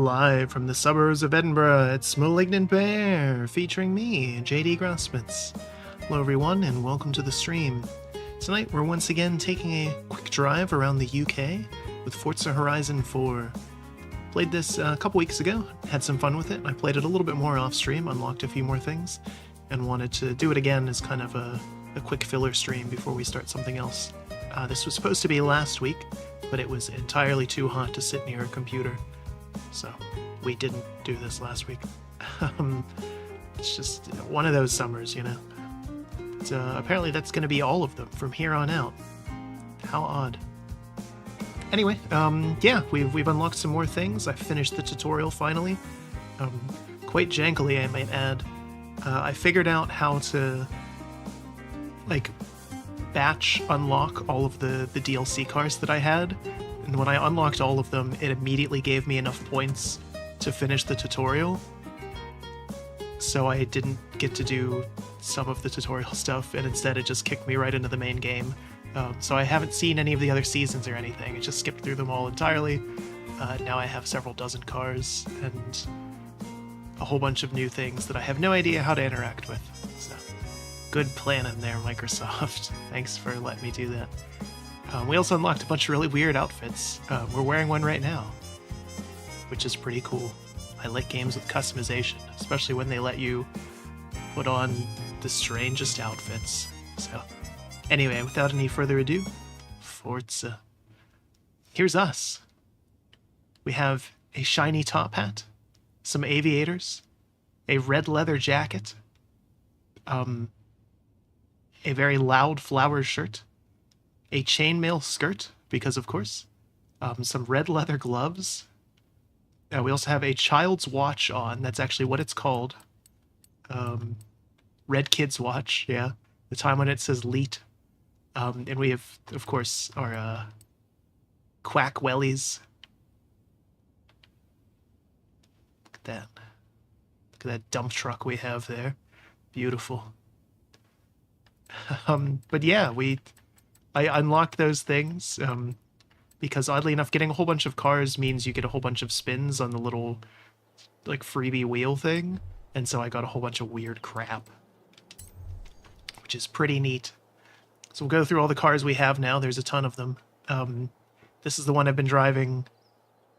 Live from the suburbs of Edinburgh, it's Malignant Bear, featuring me, JD Grossmitz. Hello everyone, and welcome to the stream. Tonight we're once again taking a quick drive around the UK with Forza Horizon 4. Played this a couple weeks ago, had some fun with it. I played it a little bit more off-stream, unlocked a few more things, and wanted to do it again as kind of a quick filler stream before we start something else. This was supposed to be last week, but it was entirely too hot to sit near a computer. So, we didn't do this last week. It's just one of those summers, you know. But, apparently that's going to be all of them from here on out. How odd. Anyway, yeah, we've unlocked some more things. I finished the tutorial finally. Quite jankily, I might add. I figured out how to, like, batch unlock all of the DLC cars that I had. And when I unlocked all of them, it immediately gave me enough points to finish the tutorial. So I didn't get to do some of the tutorial stuff, and instead it just kicked me right into the main game. So I haven't seen any of the other seasons or anything. It just skipped through them all entirely. Now I have several dozen cars and a whole bunch of new things that I have no idea how to interact with. So, good planning there, Microsoft. Thanks for letting me do that. We also unlocked a bunch of really weird outfits. We're wearing one right now, which is pretty cool. I like games with customization, especially when they let you put on the strangest outfits. So, anyway, without any further ado, Forza. Here's us. We have a shiny top hat, some aviators, a red leather jacket, a very loud flower shirt, a chainmail skirt, because of course, some red leather gloves. We also have a child's watch on. That's actually what it's called. Red Kid's Watch, yeah. The time when it says LEET. And we have, of course, our quack wellies. Look at that. Look at that dump truck we have there. Beautiful. But yeah, I unlocked those things, because oddly enough, getting a whole bunch of cars means you get a whole bunch of spins on the little, like, freebie wheel thing, and so I got a whole bunch of weird crap, which is pretty neat. So we'll go through all the cars we have now. There's a ton of them. This is the one I've been driving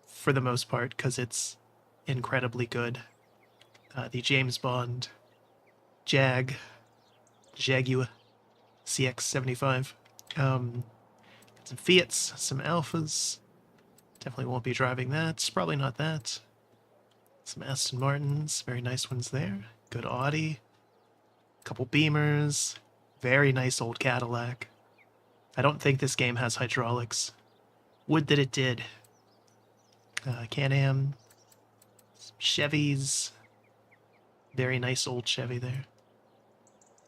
for the most part, because it's incredibly good. The James Bond Jaguar CX-75. Some Fiats, some Alphas. Definitely won't be driving that. Probably not that. Some Aston Martins. Very nice ones there. Good Audi. Couple Beamers. Very nice old Cadillac. I don't think this game has hydraulics. Would that it did. Can-Am. Some Chevys. Very nice old Chevy there.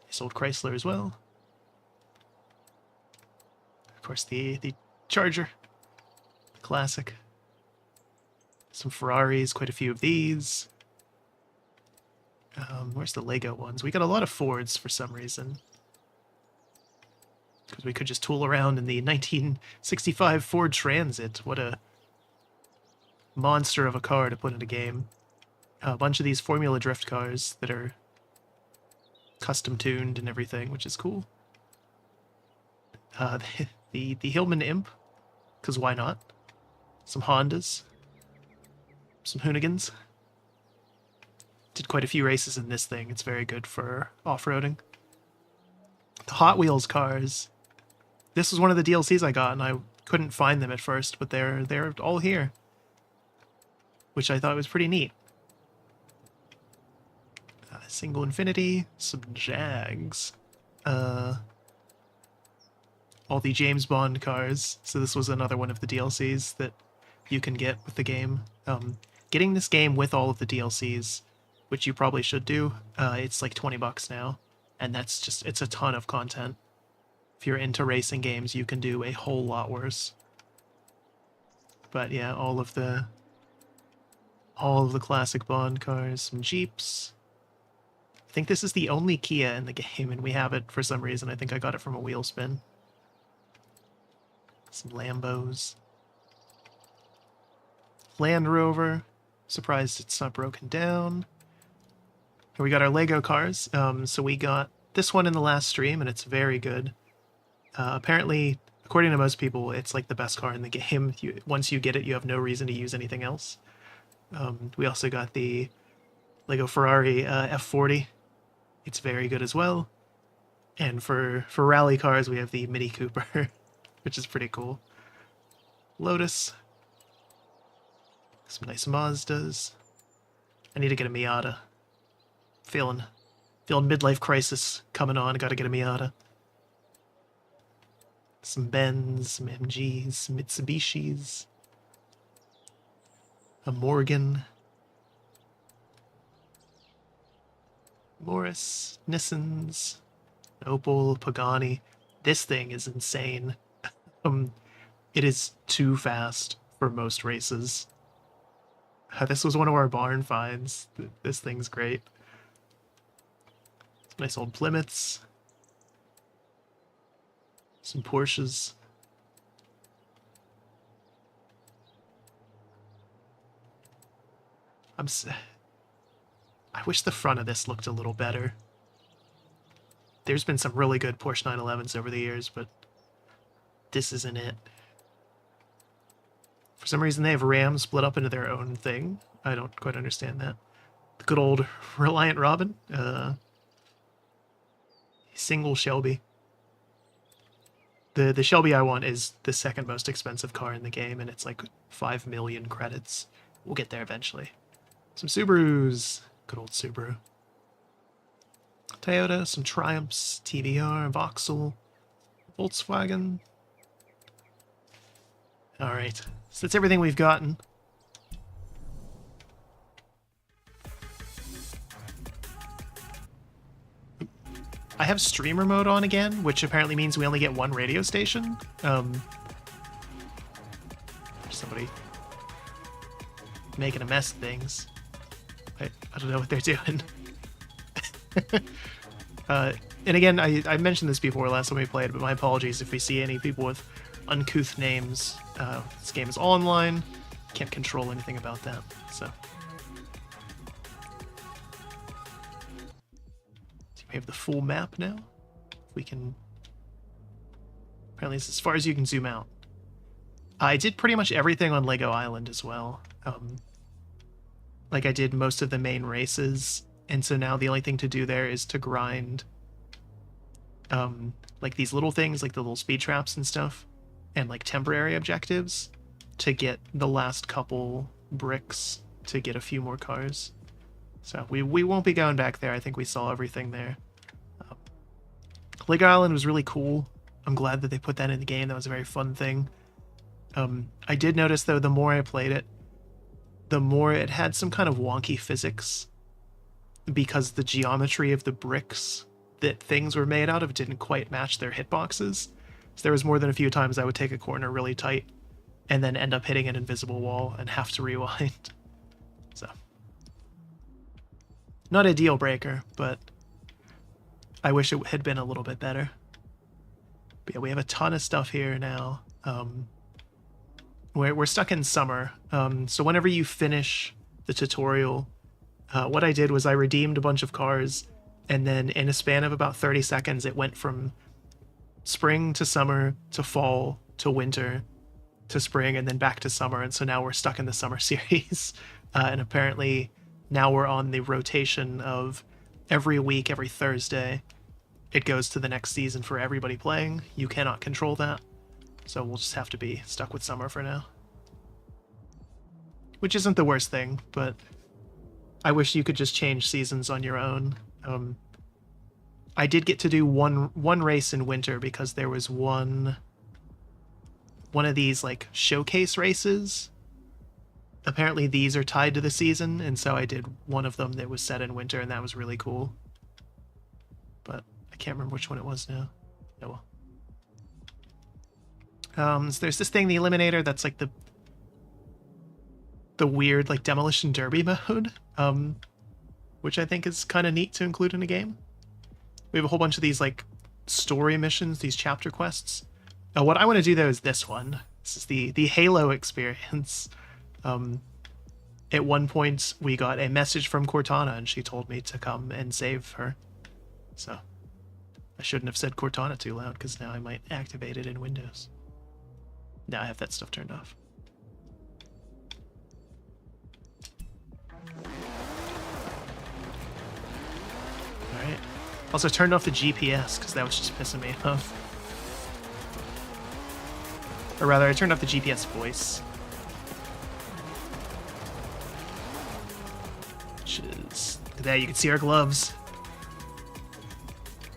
Nice old Chrysler as well. Of course, the Charger, the classic. Some Ferraris, quite a few of these. Where's the Lego ones? We got a lot of Fords for some reason. Because we could just tool around in the 1965 Ford Transit. What a monster of a car to put in a game. A bunch of these Formula Drift cars that are custom tuned and everything, which is cool. The Hillman Imp, because why not? Some Hondas. Some Hoonigans. Did quite a few races in this thing. It's very good for off-roading. The Hot Wheels cars. This was one of the DLCs I got, and I couldn't find them at first, but they're all here. Which I thought was pretty neat. Single Infinity, some Jags. All the James Bond cars. So this was another one of the DLCs that you can get with the game. Getting this game with all of the DLCs, which you probably should do, it's like 20 bucks now. And that's just, it's a ton of content. If you're into racing games, you can do a whole lot worse. But yeah, all of the classic Bond cars, some Jeeps. I think this is the only Kia in the game, and we have it for some reason. I think I got it from a wheel spin. Some Lambos. Land Rover, Surprised it's not broken down. Here we got our Lego cars. So we got this one in the last stream, and it's very good. Apparently, according to most people, it's like the best car in the game. Once you get it, you have no reason to use anything else. We also got the Lego Ferrari F40. It's very good as well. And for rally cars, we have the Mini Cooper, which is pretty cool. Lotus. Some nice Mazdas. I need to get a Miata. Feeling midlife crisis coming on. Gotta get a Miata. Some Benz, some MGs, some Mitsubishis. A Morgan. Morris, Nissans, Opel, Pagani. This thing is insane. It is too fast for most races. This was one of our barn finds. This thing's great. Nice old Plymouths. Some Porsches. I wish the front of this looked a little better. There's been some really good Porsche 911s over the years, but this isn't it. For some reason, they have Ram split up into their own thing. I don't quite understand that. The good old Reliant Robin. Single Shelby. The Shelby I want is the second most expensive car in the game, and it's like 5 million credits. We'll get there eventually. Some Subarus. Good old Subaru. Toyota, some Triumphs, TVR, Vauxhall, Volkswagen. Alright, so that's everything we've gotten. I have streamer mode on again, which apparently means we only get one radio station. Somebody making a mess of things. I don't know what they're doing. And again, I mentioned this before last time we played, but my apologies if we see any people with uncouth names. This game is all online. Can't control anything about that, so. We have the full map now. We can... Apparently it's as far as you can zoom out. I did pretty much everything on Lego Island as well. Like I did most of the main races, and so now the only thing to do there is to grind like these little things, like the little speed traps and stuff, and like temporary objectives to get the last couple bricks to get a few more cars. So we won't be going back there. I think we saw everything there. Lego Island was really cool. I'm glad that they put that in the game. That was a very fun thing. I did notice, though, the more I played it, the more it had some kind of wonky physics, because the geometry of the bricks that things were made out of didn't quite match their hitboxes. So there was more than a few times I would take a corner really tight and then end up hitting an invisible wall and have to rewind. So, not a deal breaker, but I wish it had been a little bit better. But yeah, we have a ton of stuff here now. We're stuck in summer, so whenever you finish the tutorial, what I did was I redeemed a bunch of cars, and then in a span of about 30 seconds, it went from spring to summer to fall to winter to spring and then back to summer, and so now we're stuck in the summer series. And apparently now we're on the rotation of every week, every Thursday, it goes to the next season for everybody playing. You cannot control that. So we'll just have to be stuck with summer for now. Which isn't the worst thing, but I wish you could just change seasons on your own. I did get to do one race in winter because there was one of these like showcase races. Apparently these are tied to the season, and so I did one of them that was set in winter, and that was really cool. But I can't remember which one it was now. Oh well. So there's this thing, the Eliminator, that's like the weird like Demolition Derby mode, which I think is kind of neat to include in a game. We have a whole bunch of these like story missions, these chapter quests. What I want to do though is this one. This is the Halo experience. And at one point we got a message from Cortana and she told me to come and save her. So I shouldn't have said Cortana too loud because now I might activate it in Windows. Now I have that stuff turned off. Alright. Also turned off the GPS because that was just pissing me off. Or rather, I turned off the GPS voice. Which is... Look at that, you can see our gloves.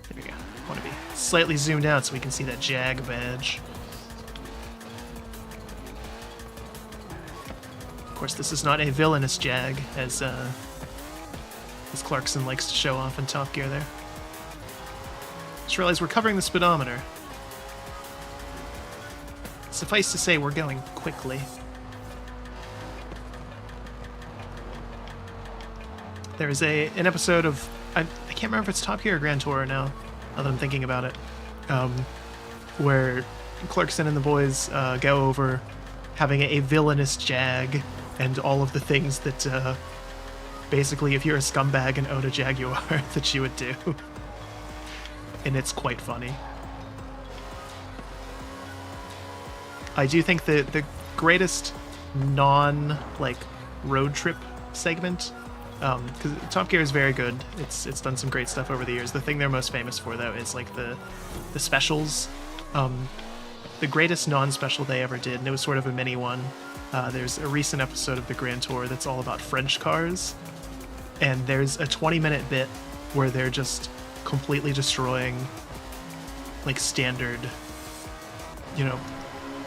There we go. I want to be slightly zoomed out so we can see that JAG badge. Of course, this is not a villainous JAG, as Clarkson likes to show off in Top Gear there. Just realized we're covering the speedometer. Suffice to say, we're going quickly. There's an episode of... I can't remember if it's Top Gear or Grand Tour now, now that I'm thinking about it, where Clarkson and the boys go over having a villainous JAG and all of the things that, basically, if you're a scumbag and own a Jaguar, that you would do. And it's quite funny. I do think the greatest road trip segment, because Top Gear is very good. It's done some great stuff over the years. The thing they're most famous for, though, is like the specials. The greatest non-special they ever did, and it was sort of a mini one. There's a recent episode of the Grand Tour that's all about French cars, and there's a 20-minute bit where they're just completely destroying like standard,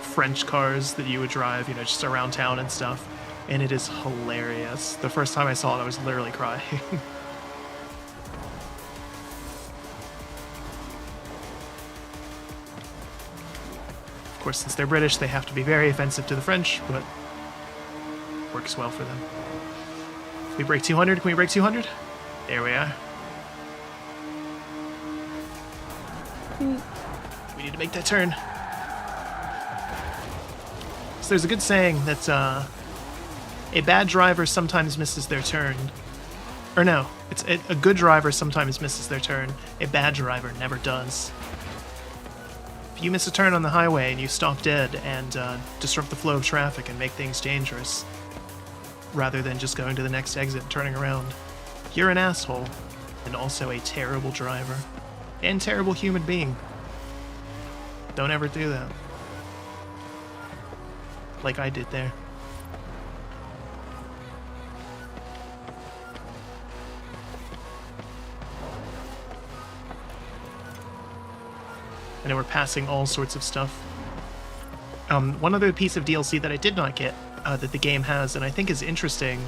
French cars that you would drive, just around town and stuff, and it is hilarious. The first time I saw it, I was literally crying. Of course, since they're British, they have to be very offensive to the French, but works well for them. Can we break 200? Can we break 200? There we are. We need to make that turn. So there's a good saying that a bad driver sometimes misses their turn. Or no, it's a good driver sometimes misses their turn. A bad driver never does. If you miss a turn on the highway and you stop dead and disrupt the flow of traffic and make things dangerous, rather than just going to the next exit and turning around, you're an asshole and also a terrible driver and terrible human being. Don't ever do that. Like I did there. I know we're passing all sorts of stuff. One other piece of DLC that I did not get, that the game has, and I think is interesting,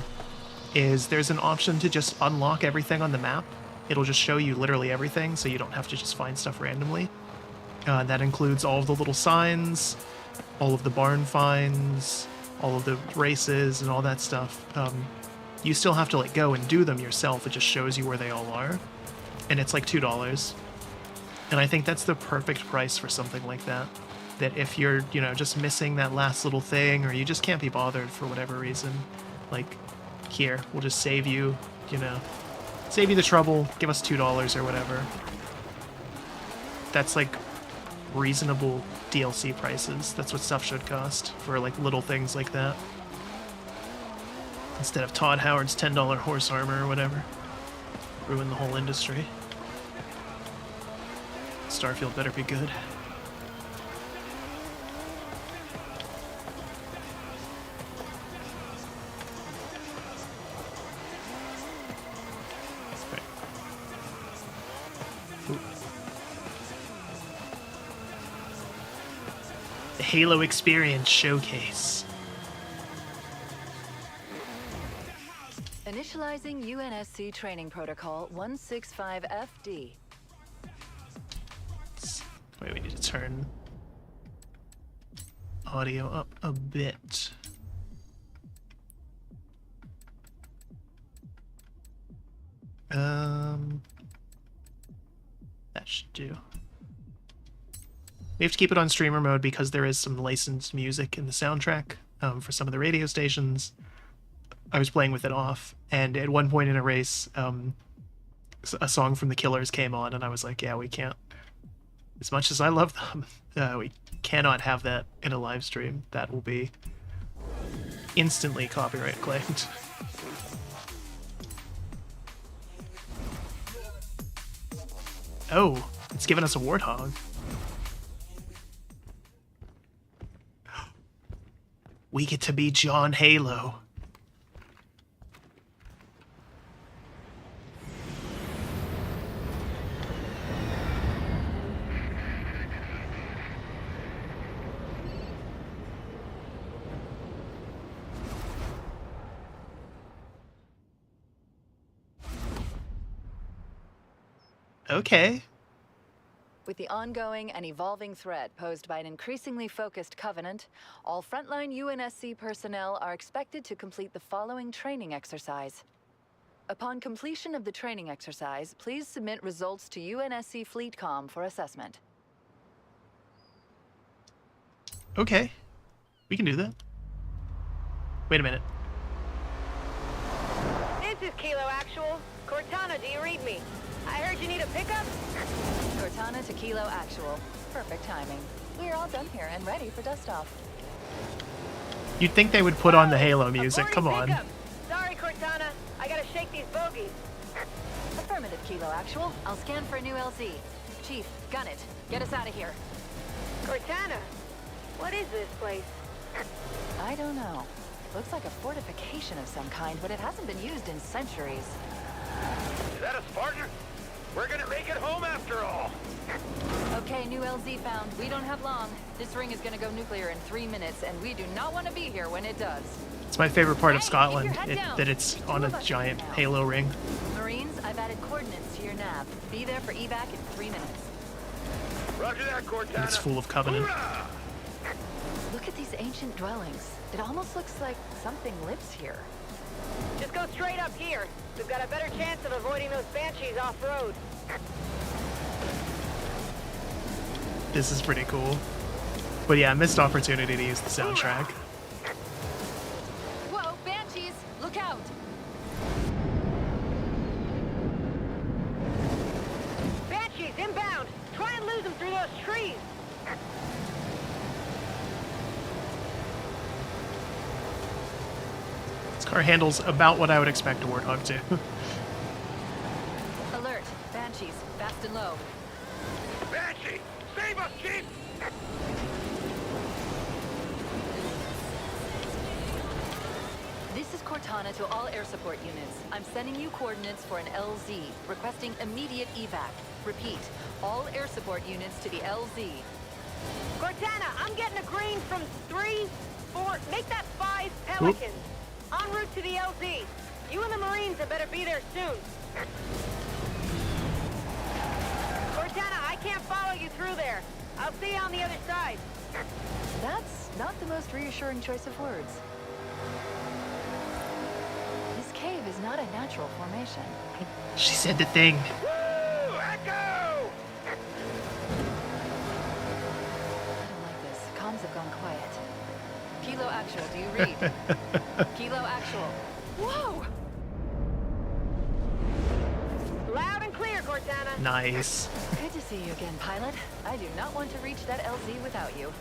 is there's an option to just unlock everything on the map. It'll just show you literally everything, so you don't have to just find stuff randomly. That includes all of the little signs, all of the barn finds, all of the races, and all that stuff. You still have to go and do them yourself. It just shows you where they all are, and it's like $2. And I think that's the perfect price for something like that. That if you're, just missing that last little thing, or you just can't be bothered for whatever reason, here, we'll just save you, save you the trouble, give us $2 or whatever. That's reasonable DLC prices. That's what stuff should cost for little things like that. Instead of Todd Howard's $10 horse armor or whatever. Ruin the whole industry. Starfield better be good. Right. The Halo Experience Showcase. Initializing UNSC Training Protocol 165FD. Wait, we need to turn audio up a bit. That should do. We have to keep it on streamer mode because there is some licensed music in the soundtrack for some of the radio stations. I was playing with it off, and at one point in a race, a song from the Killers came on, and I was like, yeah, we can't. As much as I love them, we cannot have that in a live stream. That will be instantly copyright claimed. Oh, it's given us a warthog. We get to be John Halo. Okay. With the ongoing and evolving threat posed by an increasingly focused Covenant, all frontline UNSC personnel are expected to complete the following training exercise. Upon completion of the training exercise, please submit results to UNSC FleetCom for assessment. Okay. We can do that. Wait a minute. This is Kilo Actual. Cortana, do you read me? I heard you need a pickup? Cortana to Kilo Actual. Perfect timing. We're all done here and ready for dust-off. You'd think they would put on the Halo music. Come on. Pickup. Sorry, Cortana. I gotta shake these bogies. Affirmative, Kilo Actual. I'll scan for a new LZ. Chief, gun it. Get us out of here. Cortana, what is this place? I don't know. Looks like a fortification of some kind, but it hasn't been used in centuries. Is that a Spartan? We're gonna make it home after all. Okay, new LZ found. We don't have long. This ring is gonna go nuclear in 3 minutes, and we do not want to be here when it does. It's my favorite part of Hey, Scotland, keep your head down. that it's on Two of a us giant now. Halo ring. Marines, I've added coordinates to your nav. Be there for evac in 3 minutes. Roger that, Cortana. And it's full of Covenant. Hoorah! Look at these ancient dwellings. It almost looks like something lives here. Just go straight up here. We've got a better chance of avoiding those Banshees off-road. This is pretty cool. But yeah, missed opportunity to use the soundtrack. Whoa, Banshees! Look out! Banshees inbound! Try and lose them through those trees! This car handles about what I would expect a Warthog to. Alert! Banshees, fast and low. Banshee! Save us, Chief! This is Cortana to all air support units. I'm sending you coordinates for an LZ, requesting immediate evac. Repeat, all air support units to the LZ. Cortana, I'm getting a green from 3, 4, make that 5 Pelicans. En route to the LZ. You and the Marines had better be there soon. Cortana, I can't follow you through there. I'll see you on the other side. That's not the most reassuring choice of words. This cave is not a natural formation. She said the thing. Woo! Echo! I don't like this. Comms have gone quiet. Kilo Actual, do you read? Kilo Actual. Whoa! Loud and clear, Cortana. Nice. Good to see you again, pilot. I do not want to reach that LZ without you.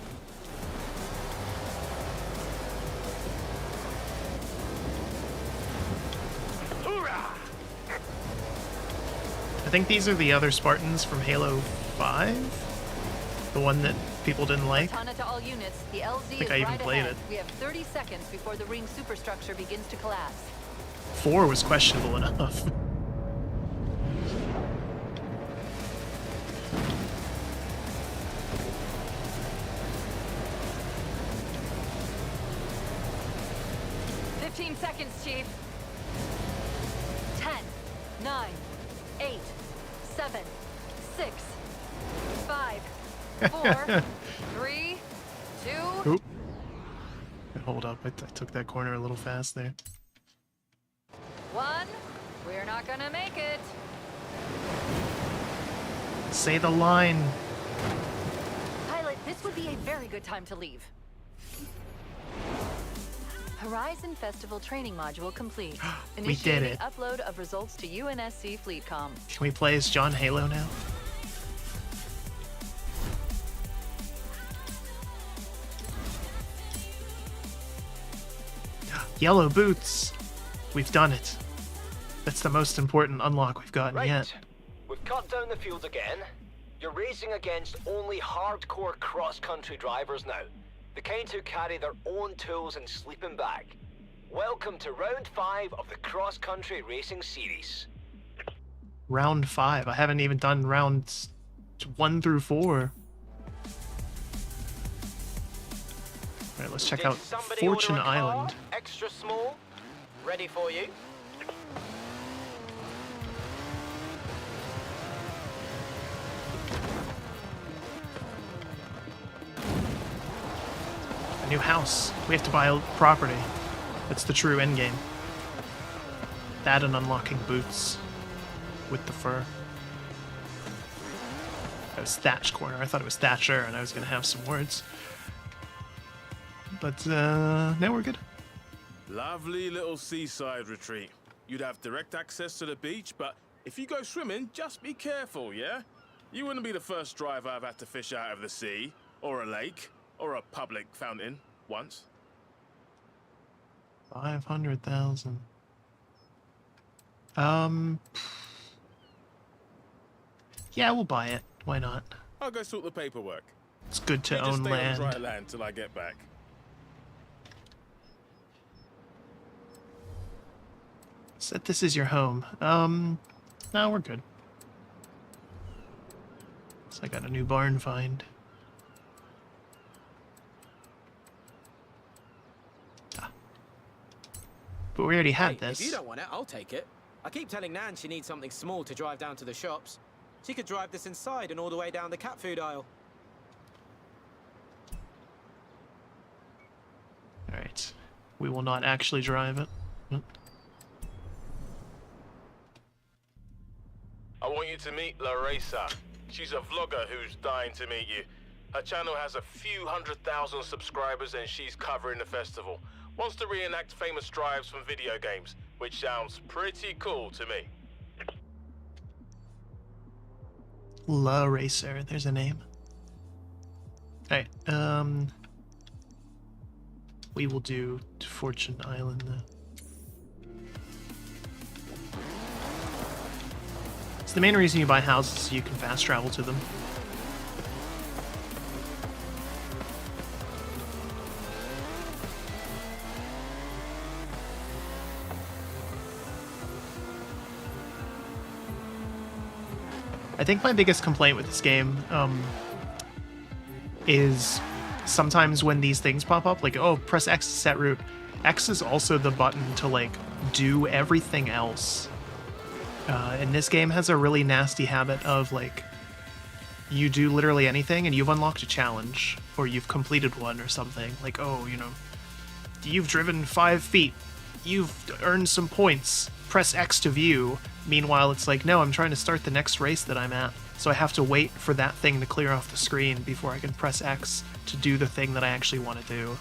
Hoorah! I think these are the other Spartans from Halo 5? The one that people didn't like? Cortana to all units, the LZ think is I even right played ahead. it. We have 30 seconds before the ring superstructure begins to collapse. 4 was questionable enough. Seconds, Chief. 10, 9, 8, 7, 6, 5, 4, 3, 2. Oop. Hold up, I took that corner a little fast there. 1. We're not gonna make it. Say the line. Pilot, this would be a very good time to leave. Horizon Festival training module complete. We did it. Upload of results to UNSC FleetCom. Can we play as John Halo now? Yellow boots. We've done it. That's the most important unlock we've gotten yet. We've cut down the field again. You're racing against only hardcore cross-country drivers now. The kind who carry their own tools and sleeping bag. Welcome to round 5 of the cross-country racing series. Round 5. I haven't even done rounds 1 through 4. Alright, let's check out Fortune Island. Extra small. Ready for you. A new house. We have to buy property. That's the true endgame. That and unlocking boots with the fur. That was Thatch Corner. I thought it was Thatcher and I was going to have some words. But now we're good. Lovely little seaside retreat. You'd have direct access to the beach, but if you go swimming, just be careful, yeah? You wouldn't be the first driver I've had to fish out of the sea, or a lake, or a public fountain once. 500,000. Yeah, we'll buy it. Why not? I'll go sort the paperwork. It's good to You just own stay land. on dry land till I get back. Said this is your home. No, we're good. So I got a new barn find. Ah. But we already had this. If you don't want it, I'll take it. I keep telling Nan she needs something small to drive down to the shops. She could drive this inside and all the way down the cat food aisle. Alright. We will not actually drive it. I want you to meet Larissa. She's a vlogger who's dying to meet you. Her channel has a few 100,000 subscribers and she's covering the festival. Wants to reenact famous drives from video games, which sounds pretty cool to me. La Racer, there's a name. Alright, we will do Fortune Island though. So the main reason you buy houses is so you can fast travel to them. I think my biggest complaint with this game is sometimes when these things pop up, like, oh, press X to set route. X is also the button to, like, do everything else. And this game has a really nasty habit of, like, you do literally anything and you've unlocked a challenge, or you've completed one or something. Like, oh, you know, you've driven 5 feet, you've earned some points, press X to view. Meanwhile, it's like, no, I'm trying to start the next race that I'm at, so I have to wait for that thing to clear off the screen before I can press X to do the thing that I actually want to do.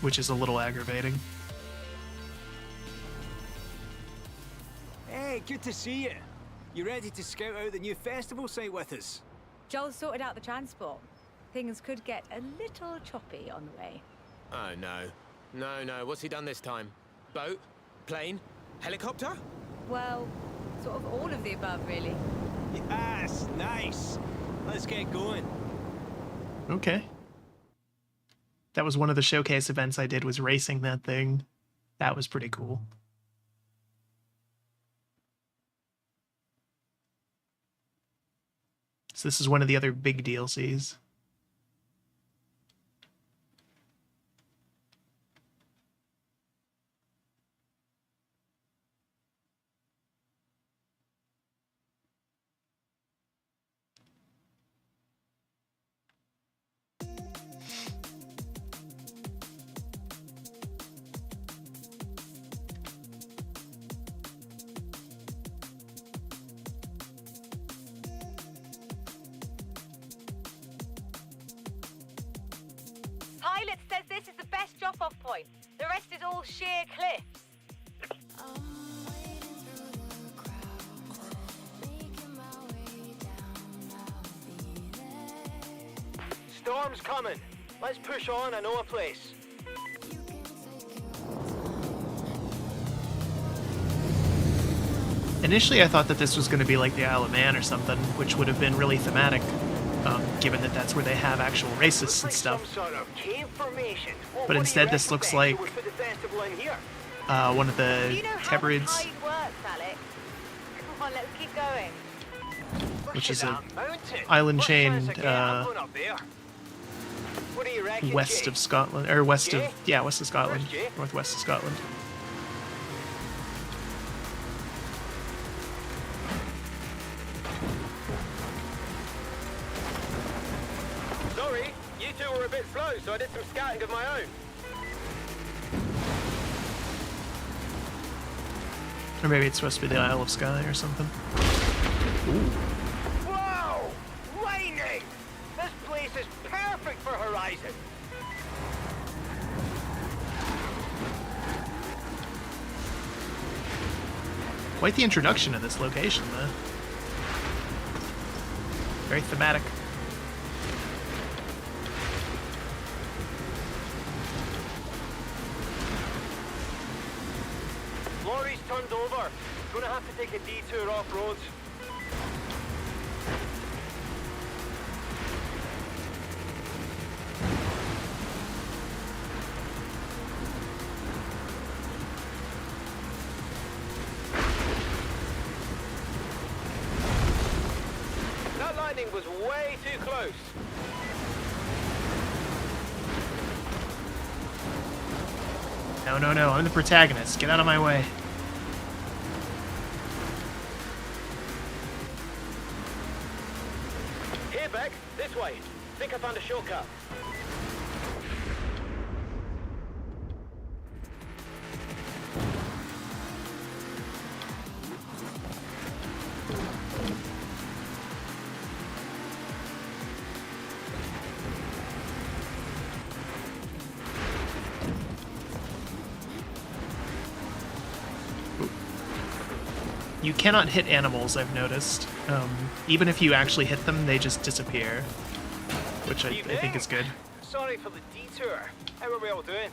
Which is a little aggravating. Hey, good to see you. You ready to scout out the new festival site with us? Joel sorted out the transport. Things could get a little choppy on the way. Oh, no. No, what's he done this time? Boat? Plane? Helicopter? Well, sort of all of the above, really. Yes, nice. Let's get going. Okay. That was one of the showcase events I did, was racing that thing. That was pretty cool. So this is one of the other big DLCs. rest is all sheer cliffs. Storm's coming. Let's push on. I know a place. Initially, I thought that this was going to be like the Isle of Man or something, which would have been really thematic, given that that's where they have actual races and stuff. Some sort of cave formation. But instead, this looks like We'll put the festival in here. one of Do the you know how the Hebrides, tide works, Alex? Come on, let's keep going. which is a Look at that mountain. island What chain chance again? I'm going up there. What do you reckon, west Jay? of Scotland, or west Jay? of, yeah, west of Scotland, Where's Jay? northwest of Scotland. Sorry, you two were a bit slow, so I did some scouting of my own. Or maybe it's supposed to be the Isle of Skye or something. Whoa! Lightning! This place is perfect for Horizon. Quite the introduction to this location, though. Very thematic. Lorry's turned over. Gonna have to take a detour off roads. That lightning was way too close. No, no, no, I'm the protagonist. Get out of my way. Here, Beck. This way. Think I found a shortcut. You cannot hit animals, I've noticed. Even if you actually hit them, they just disappear. Which I think is good. Sorry for the detour. How are we all doing?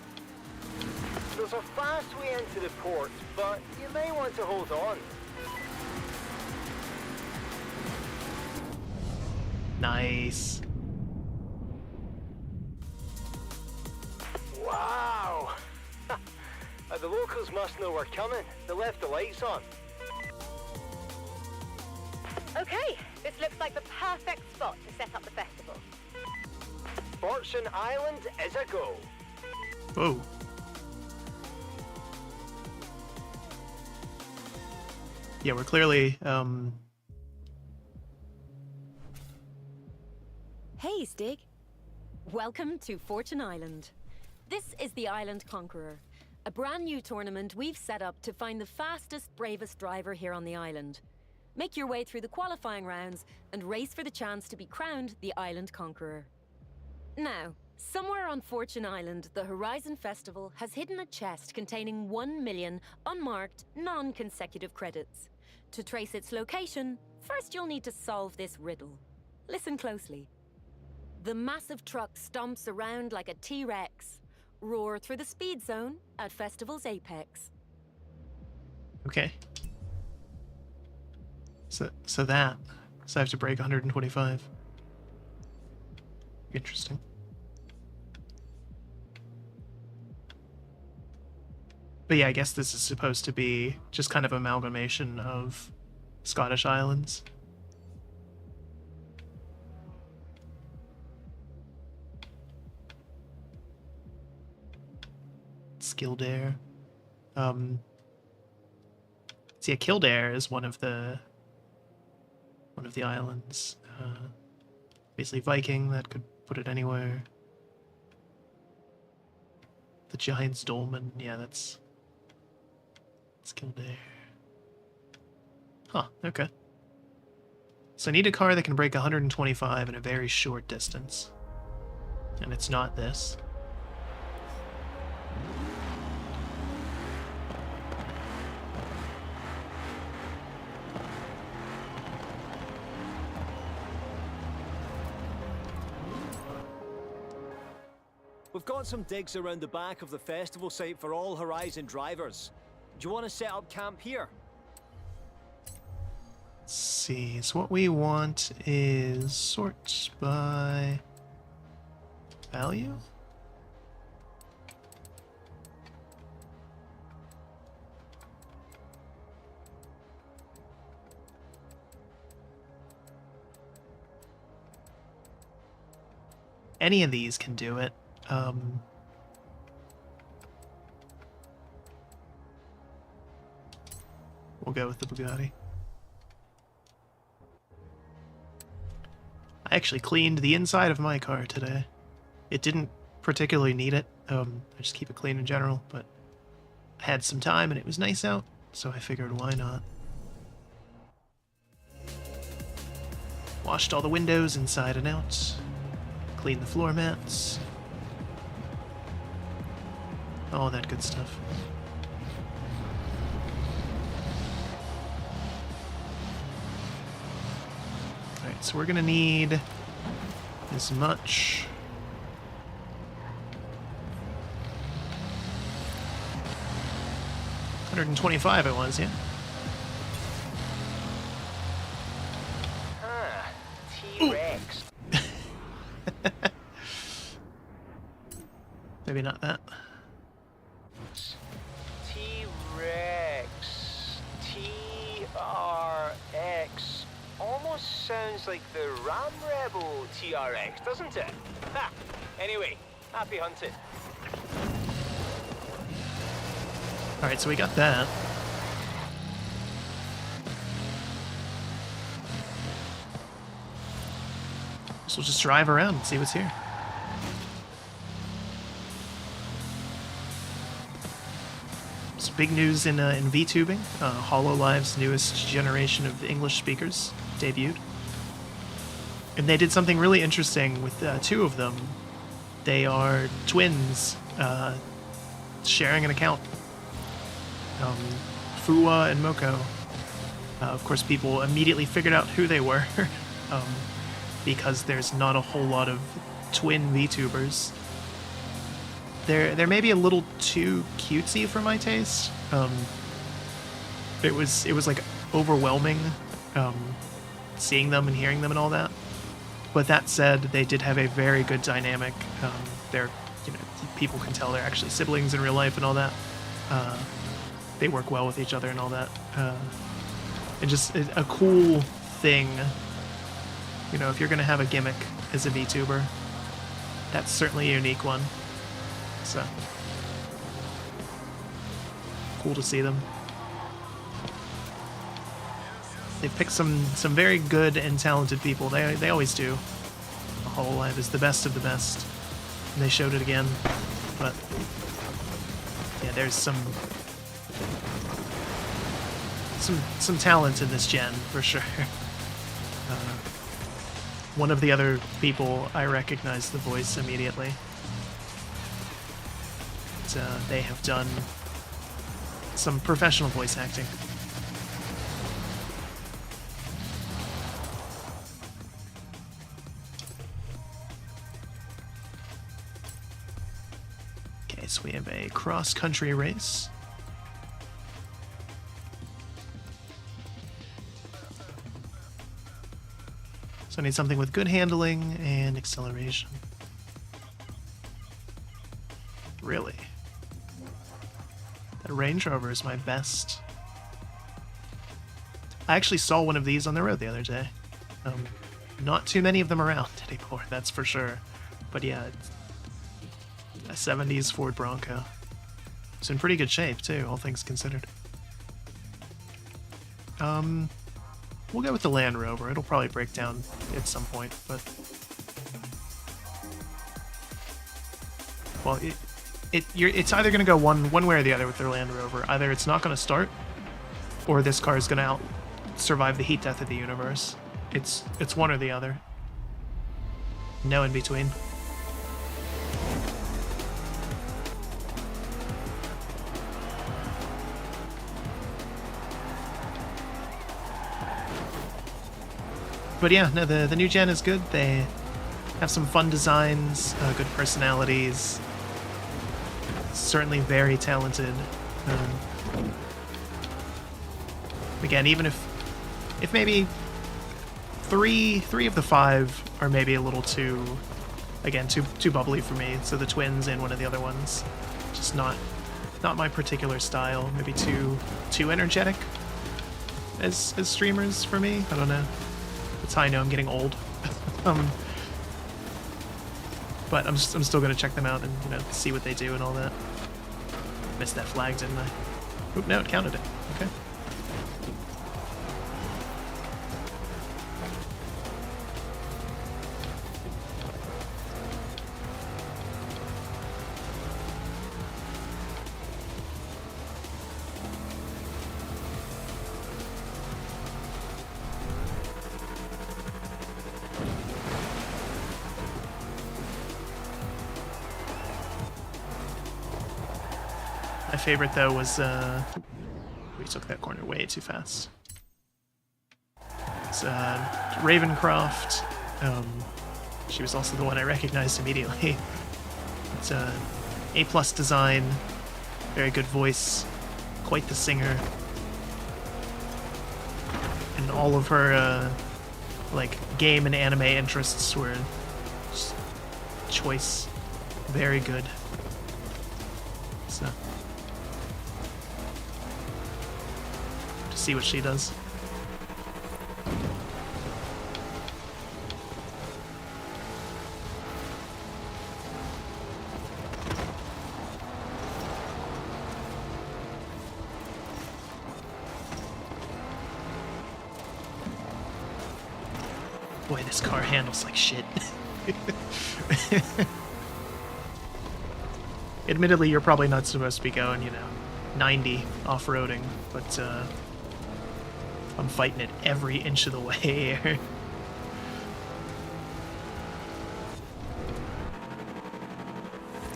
There's a fast way into the port, but you may want to hold on. Nice. Wow! The locals must know we're coming. They left the lights on. Okay, this looks like the perfect spot to set up the festival. Fortune Island is a go. Whoa. Yeah, we're clearly, Hey, Stig. Welcome to Fortune Island. This is the Island Conqueror, a brand new tournament we've set up to find the fastest, bravest driver here on the island. Make your way through the qualifying rounds and race for the chance to be crowned the Island Conqueror. Now, somewhere on Fortune Island, the Horizon Festival has hidden a chest containing 1 million unmarked, non-consecutive credits. To trace its location, first you'll need to solve this riddle. Listen closely. The massive truck stomps around like a T-Rex. Roar through the speed zone at Festival's apex. okay. So I have to break 125. Interesting. But yeah, I guess this is supposed to be just kind of amalgamation of Scottish islands. Kildare. See, Kildare is one of the islands. Basically Viking, that could put it anywhere. The Giant's Dolmen, yeah, that's Kildare. Huh, okay. So I need a car that can break 125 in a very short distance. And it's not this. We've got some digs around the back of the festival site for all Horizon drivers. Do you want to set up camp here? Let's see. So what we want is sort by value. Any of these can do it. We'll go with the Bugatti. I actually cleaned the inside of my car today. It didn't particularly need it. I just keep it clean in general, but I had some time and it was nice out, so I figured why not. Washed all the windows inside and out. Cleaned the floor mats. All that good stuff. Alright, so we're gonna need as much. $125 it was, yeah. T-Rex. Maybe not that. T-Rex. T-R-X. Almost sounds like the Ram Rebel TRX, doesn't it? Ha! Anyway, happy hunting. Alright, so we got that. So we'll just drive around and see what's here. So big news in vtubing. HoloLive's newest generation of English speakers debuted. And they did something really interesting with two of them. They are twins sharing an account. Fuwa and Moko. Of course, people immediately figured out who they were because there's not a whole lot of twin VTubers. They're maybe a little too cutesy for my taste. It was like overwhelming seeing them and hearing them and all that. But that said, they did have a very good dynamic. They're, people can tell they're actually siblings in real life and all that. They work well with each other and all that. And just a cool thing, if you're gonna have a gimmick as a VTuber, that's certainly a unique one. So cool to see them. They've picked some very good and talented people. They always do. HoloLive is the best of the best. And they showed it again. But yeah, there's some talent in this gen for sure. One of the other people, I recognized the voice immediately. They have done some professional voice acting. Okay, so we have a cross-country race. So I need something with good handling and acceleration. Really? That Range Rover is my best. I actually saw one of these on the road the other day. Not too many of them around anymore, that's for sure. But yeah, a 70s Ford Bronco. It's in pretty good shape too, all things considered. We'll go with the Land Rover. It'll probably break down at some point, but... Well, it's either going to go one way or the other with their Land Rover. Either it's not going to start, or this car is going to survive the heat death of the universe. It's one or the other. No in between. But yeah, no, the new gen is good. They have some fun designs, good personalities. certainly very talented. Again, even if maybe three of the 5 are maybe a little too, again, too bubbly for me. So the twins and one of the other ones, just not my particular style. Maybe too energetic as streamers for me. I don't know. That's how I know I'm getting old. But I'm still gonna check them out and, you know, see what they do and all that. Missed that flag, didn't I? Oop, no, it counted it. Okay. My favorite, though, was, we took that corner way too fast. It's, Ravencroft. She was also the one I recognized immediately. It's, A+ design, very good voice, quite the singer. And all of her, like, game and anime interests were just choice. Very good. So... see what she does. Boy, this car handles like shit. Admittedly, you're probably not supposed to be going, you know, 90 off-roading, but I'm fighting it every inch of the way here.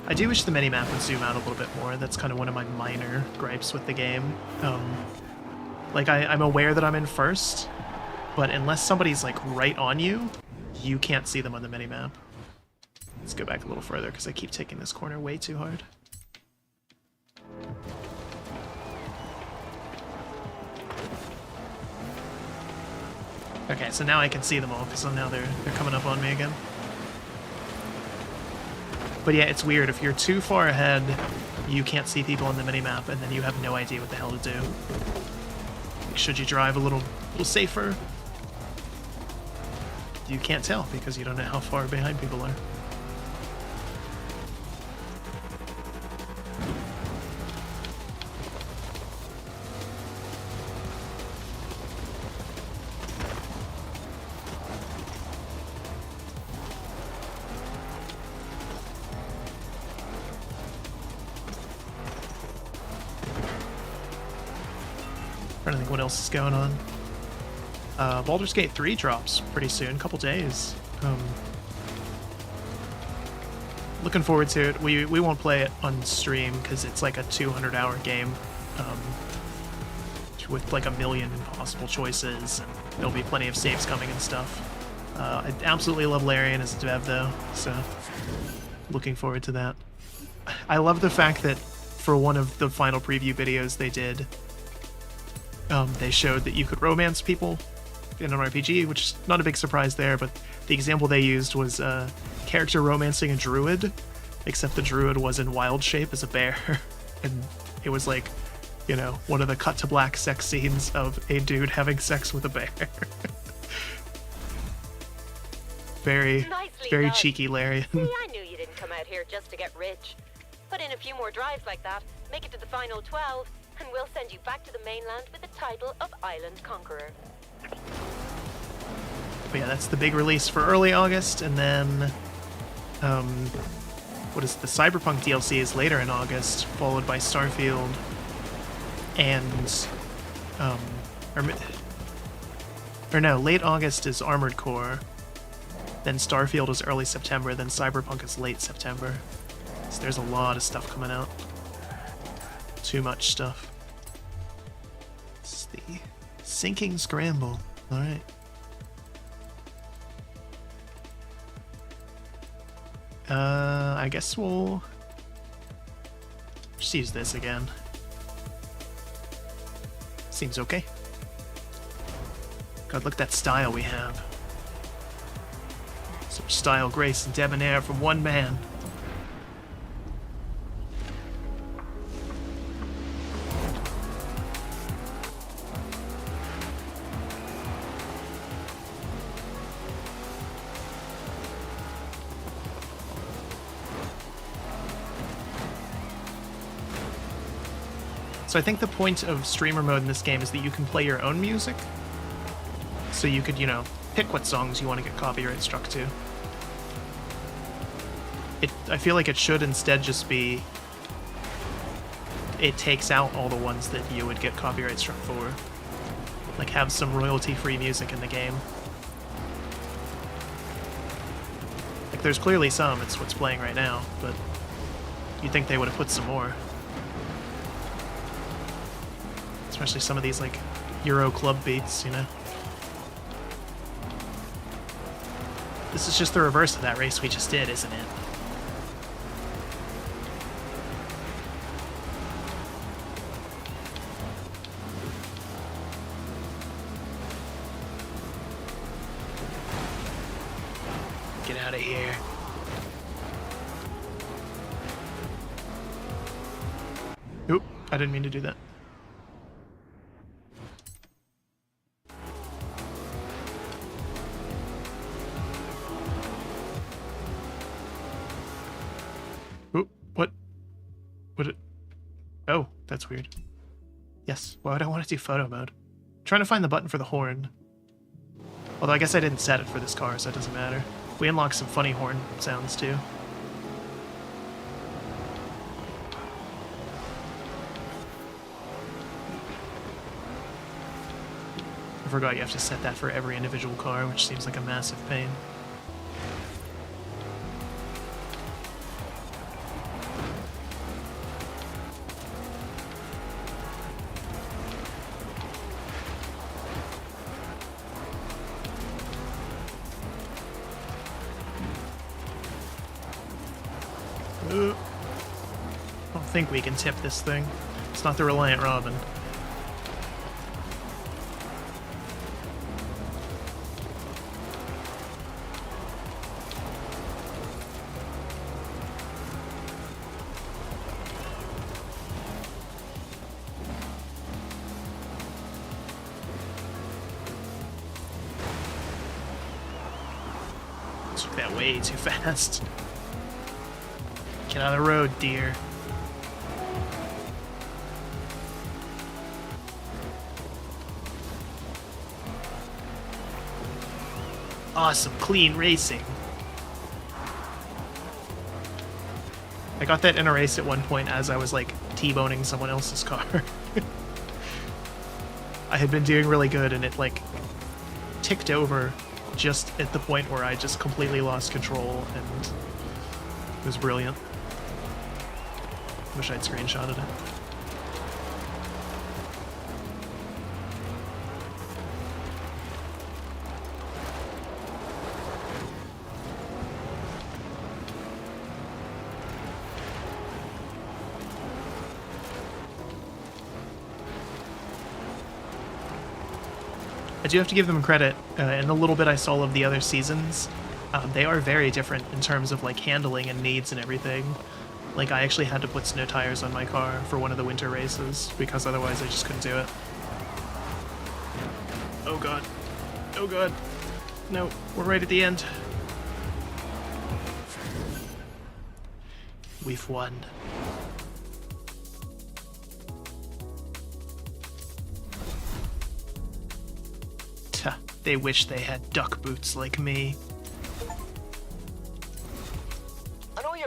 I do wish the minimap would zoom out a little bit more. That's kind of one of my minor gripes with the game. Like, I'm aware that I'm in first, but unless somebody's, like, right on you, you can't see them on the minimap. Let's go back a little further, because I keep taking this corner way too hard. Okay, so now I can see them all, because now they're coming up on me again. But yeah, it's weird. If you're too far ahead, you can't see people on the minimap, and then you have no idea what the hell to do. Like, should you drive a little safer? You can't tell, because you don't know how far behind people are. Trying to think what else is going on. Baldur's Gate 3 drops pretty soon, couple days. Looking forward to it. We won't play it on stream because it's like a 200-hour game with like a million possible choices, and there'll be plenty of saves coming and stuff. I absolutely love Larian as a dev though, so looking forward to that. I love the fact that for one of the final preview videos they did, they showed that you could romance people in an RPG, which is not a big surprise there, but the example they used was a character romancing a druid, except the druid was in wild shape as a bear, and it was like, you know, one of the cut-to-black sex scenes of a dude having sex with a bear. Very cheeky Larian. See, I knew you didn't come out here just to get rich. Put in a few more drives like that, make it to the final 12, and we'll send you back to the mainland with the title of Island Conqueror. But yeah, that's the big release for early August, and then, what is the Cyberpunk DLC is later in August, followed by Starfield, and, or no, late August is Armored Core, then Starfield is early September, then Cyberpunk is late September. So there's a lot of stuff coming out. Too much stuff. It's the Sinking Scramble. Alright. I guess we'll Just use this again. Seems okay. God, look at that style we have. Such style, grace, and debonair from one man. So I think the point of streamer mode in this game is that you can play your own music. So you could, you know, pick what songs you want to get copyright struck to. I feel like it should instead just be... It takes out all the ones that you would get copyright struck for. Like, have some royalty-free music in the game. Like, there's clearly some, it's what's playing right now, but you'd think they would have put some more. Especially some of these, like, Euro club beats, you know? This is just the reverse of that race we just did, isn't it? Get out of here. Oop, I didn't mean to do that. Oh, that's weird. Yes, why would I want to do photo mode? I'm trying to find the button for the horn. Although I guess I didn't set it for this car, so it doesn't matter. We unlock some funny horn sounds, too. I forgot you have to set that for every individual car, which seems like a massive pain. I don't think we can tip this thing. It's not the Reliant Robin. Took that way too fast. Get out of the road, dear. Awesome, clean racing. I got that in a race at one point as I was, like, T-boning someone else's car. I had been doing really good and it, like, ticked over just at the point where I just completely lost control, and it was brilliant. Wish I'd screenshotted it. I do have to give them credit. In the little bit I saw of the other seasons, they are very different in terms of, like, handling and needs and everything. Like, I actually had to put snow tires on my car for one of the winter races, because otherwise I just couldn't do it. Oh god. Oh god. No, we're right at the end. We've won. Tuh, they wish they had duck boots like me.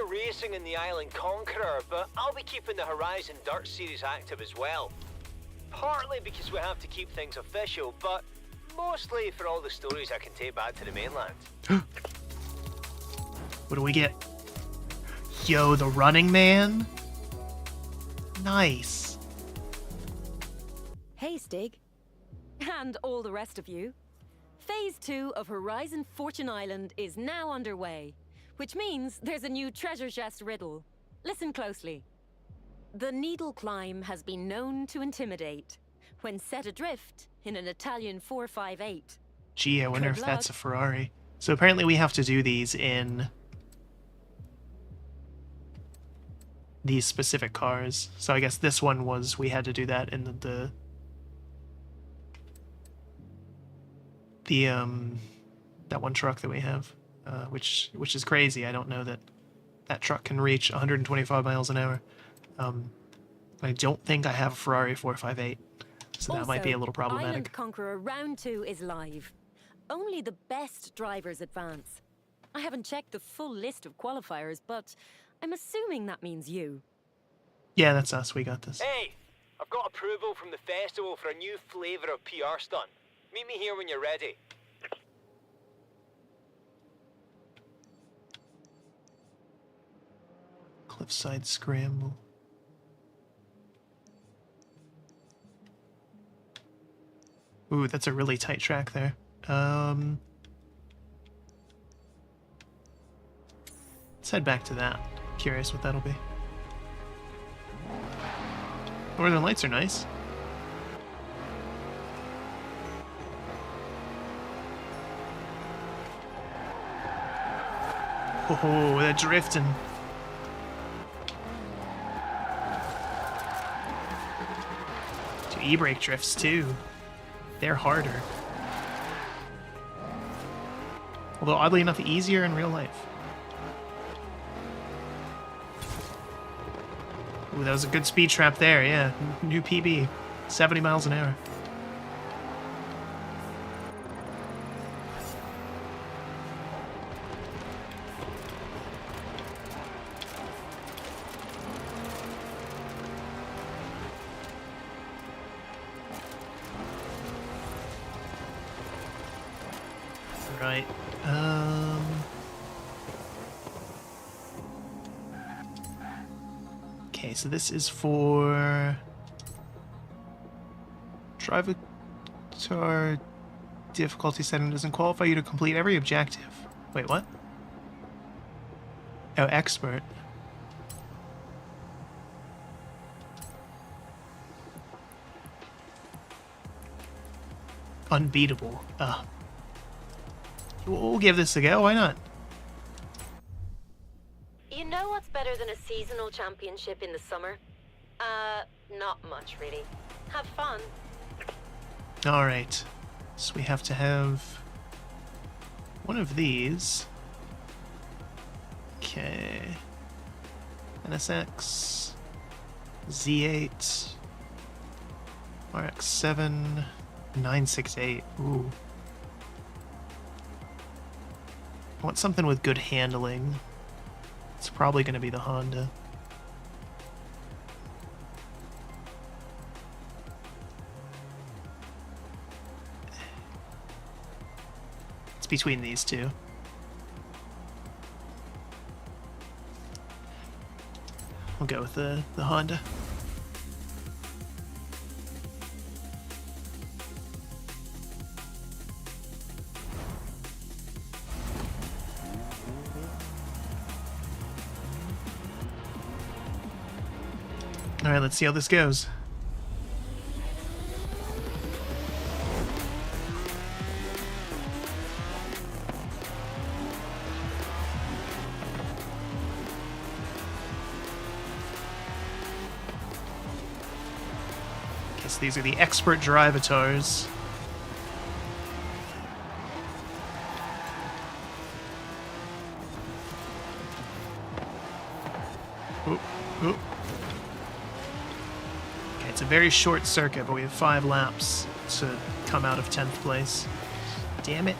Racing in the Island Conqueror, but I'll be keeping the Horizon Dirt Series active as well. Partly because we have to keep things official, but mostly for all the stories I can take back to the mainland. What do we get? Yo, the Running Man? Nice. Hey, Stig. And all the rest of you. Phase 2 of Horizon Fortune Island is now underway. Which means there's a new treasure chest riddle. Listen closely. The needle climb has been known to intimidate when set adrift in an Italian 458. Gee, I wonder Good if that's luck. a Ferrari. So apparently we have to do these in these specific cars. So I guess this one was, we had to do that in the that one truck that we have, which is crazy. I don't know that that truck can reach 125 miles an hour. I don't think I have a Ferrari 458, so that might be a little problematic. Island Conqueror Round 2 is live. Only the best drivers advance. I haven't checked the full list of qualifiers, but I'm assuming that means you. Yeah, that's us. We got this. Hey, I've got approval from the festival for a new flavour of PR stunt. Meet me here when you're ready. Cliffside Scramble. Ooh, that's a really tight track there. Let's head back to that. Curious what that'll be. Northern Lights are nice. Oh, they're drifting. E-brake drifts too. They're harder. Although oddly enough, easier in real life. Ooh, that was a good speed trap there, yeah. New PB. 70 miles an hour. Right. Okay, so this is for Drivatar difficulty setting doesn't qualify you to complete every objective. Wait, what? Oh, expert. Unbeatable. We'll give this a go, why not? You know what's better than a seasonal championship in the summer? Not much, really. Have fun. Alright. So we have to have one of these. Okay. NSX. Z8. RX7. 968. Ooh. I want something with good handling. It's probably going to be the Honda. It's between these two. We'll go with the Honda. Alright, let's see how this goes. Okay, so these are the expert Drivatars. Oop, oop. It's a very short circuit, but we have 5 laps to come out of 10th place. Damn it.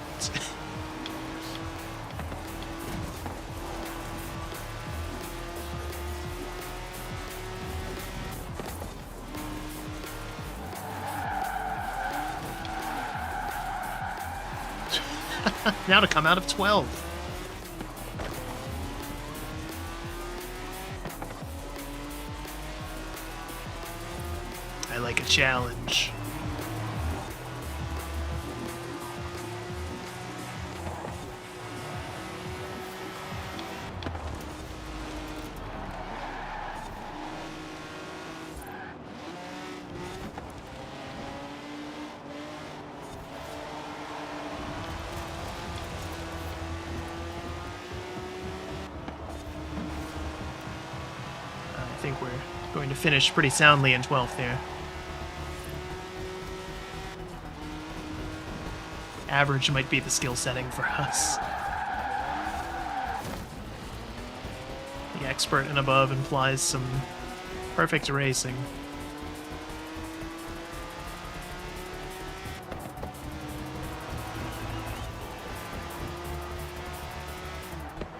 Now to come out of 12th. I like a challenge. think we're going to finish pretty soundly in 12th here. Average might be the skill setting for us. The expert and above implies some perfect racing.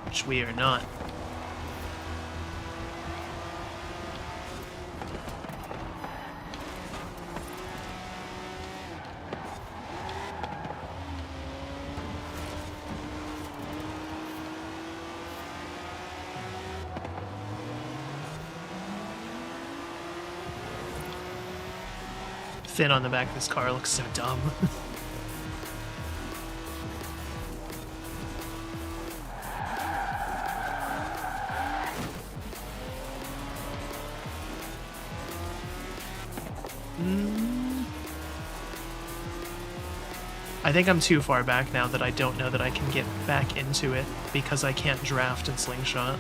Which we are not. Fin on the back of this car looks so dumb. I think I'm too far back now that I don't know that I can get back into it because I can't draft and slingshot.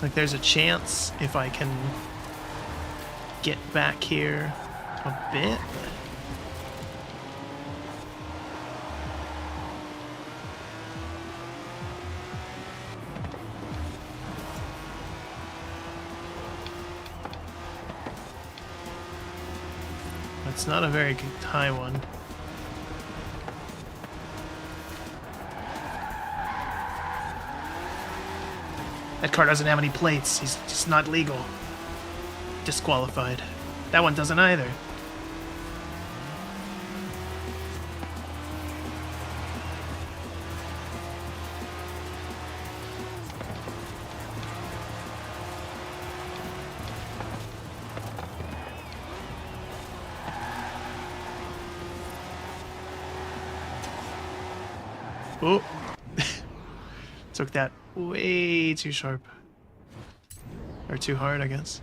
Like, there's a chance if I can get back here a bit. It's not a very good high one. That car doesn't have any plates. He's just not legal. Disqualified. That one doesn't either. Oh. Took that way too sharp. Or too hard, I guess.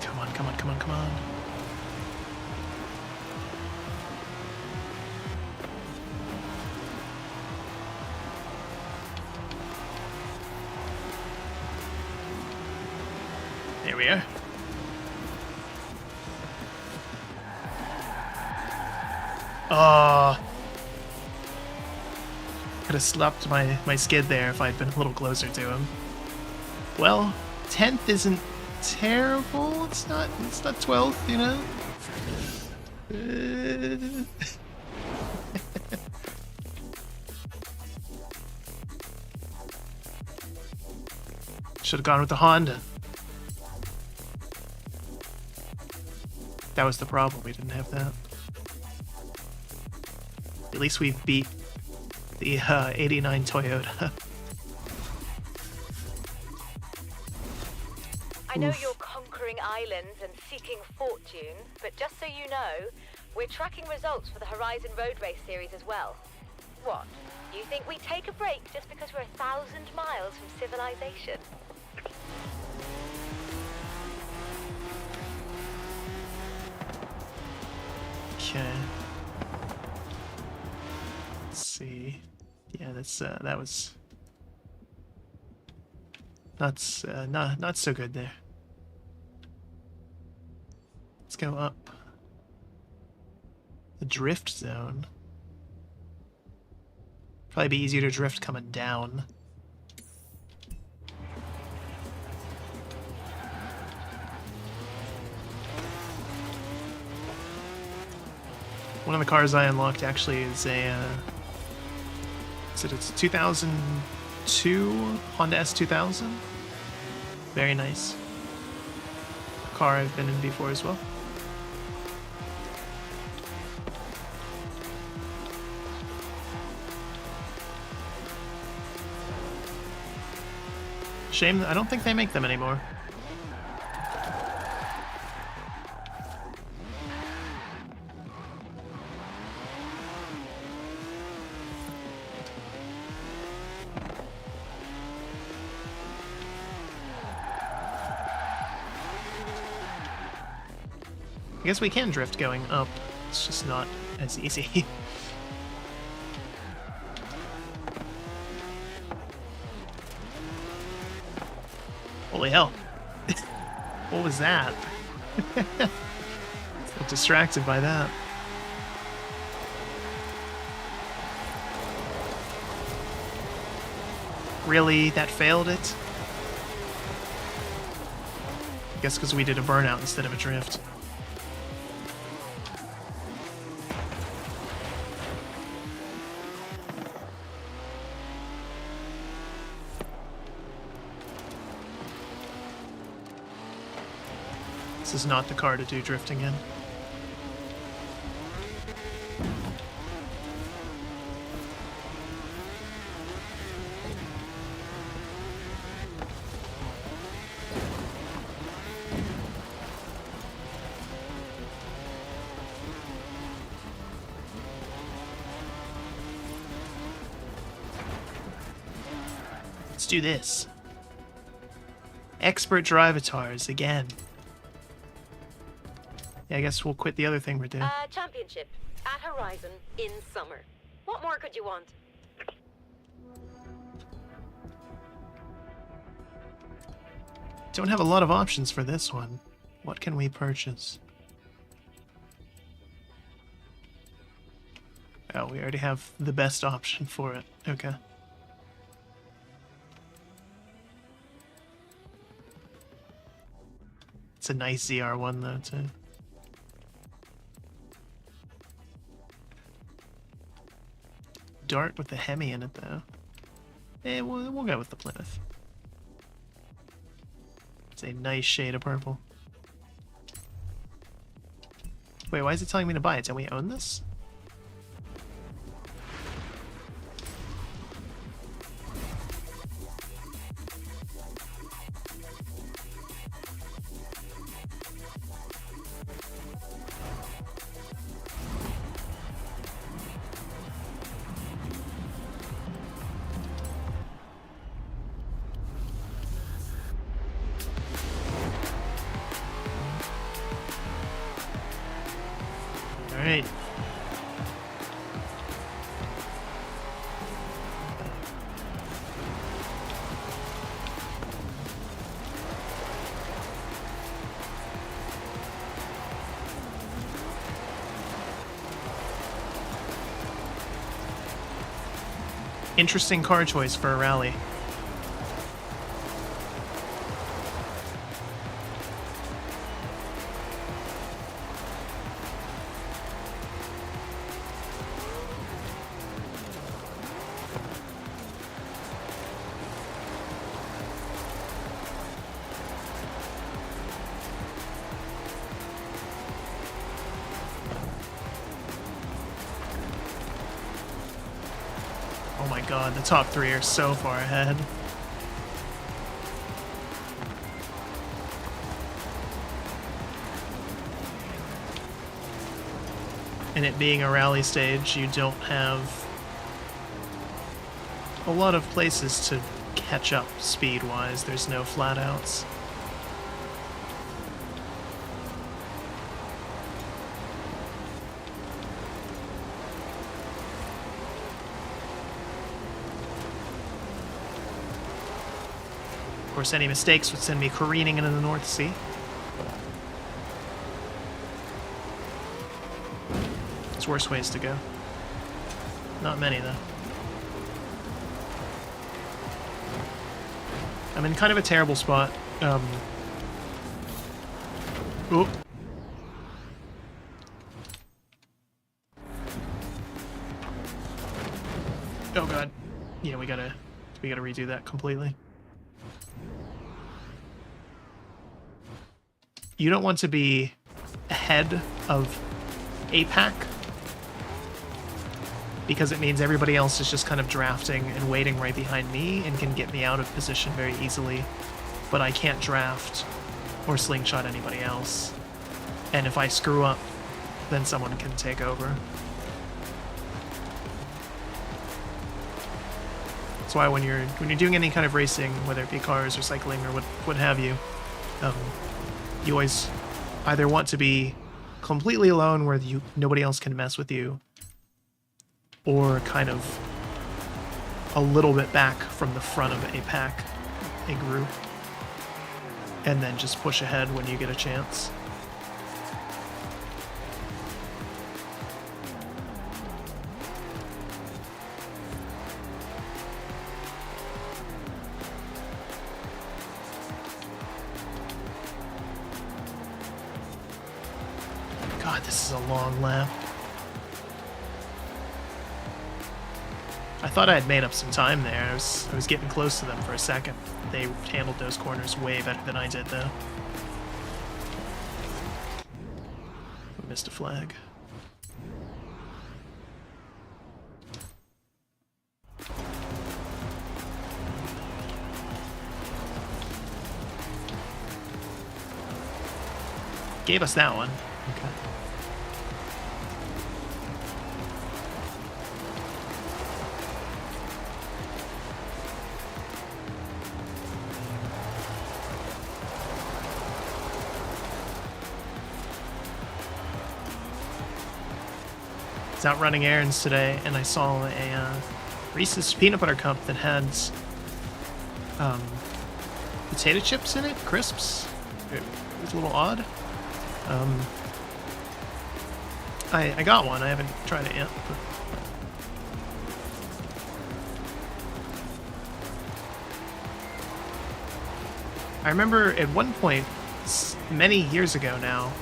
Come on, come on, come on, come on. There we are. Oh, could have slapped my skid there if I'd been a little closer to him. Well, 10th isn't terrible. It's not 12th, you know. Should have gone with the Honda. That was the problem. We didn't have that. At least we've beat the 89 Toyota. I know you're conquering islands and seeking fortune, but just so you know, we're tracking results for the Horizon Road Race series as well. What? You think we take a break just because we're 1,000 miles from civilization? Okay. See, yeah, that's that was not so good there. Let's go up the drift zone. Probably be easier to drift coming down. One of the cars I unlocked actually is a it's 2002 Honda S2000. Very nice car I've been in before as well. Shame, I don't think they make them anymore. guess we can drift going up. It's just not as easy. Holy hell. What was that? So distracted by that. Really? That failed it? I guess because we did a burnout instead of a drift. This is not the car to do drifting in. Let's do this. Expert drivatars again. Yeah, I guess we'll quit the other thing we're doing. Championship at Horizon in summer. What more could you want? Don't have a lot of options for this one. What can we purchase? Oh, we already have the best option for it. Okay. It's a nice ZR1 though, too. Dart with the Hemi in it though. Eh, we'll go with the Plymouth. It's a nice shade of purple. Wait, why is it telling me to buy it? Don't we own this? Alright. Interesting car choice for a rally. Oh my god, the top three are so far ahead. And it being a rally stage, you don't have a lot of places to catch up speed-wise. There's no flat-outs. Of course, any mistakes would send me careening into the North Sea. There's worse ways to go. Not many, though. I'm in kind of a terrible spot. Oop. Oh god. Yeah, we gotta redo that completely. You don't want to be ahead of APAC because it means everybody else is just kind of drafting and waiting right behind me and can get me out of position very easily, but I can't draft or slingshot anybody else. And if I screw up, then someone can take over. That's why when you're doing any kind of racing, whether it be cars or cycling or what have you, you always either want to be completely alone where nobody else can mess with you, or kind of a little bit back from the front of a pack, a group, and then just push ahead when you get a chance. God, this is a long lap. I thought I had made up some time there. I was getting close to them for a second. They handled those corners way better than I did, though. Missed a flag. Gave us that one. Okay. I was out running errands today, and I saw a Reese's peanut butter cup that had potato chips in it, crisps. It was a little odd. I got one. I haven't tried it yet. But... I remember at one point, many years ago now,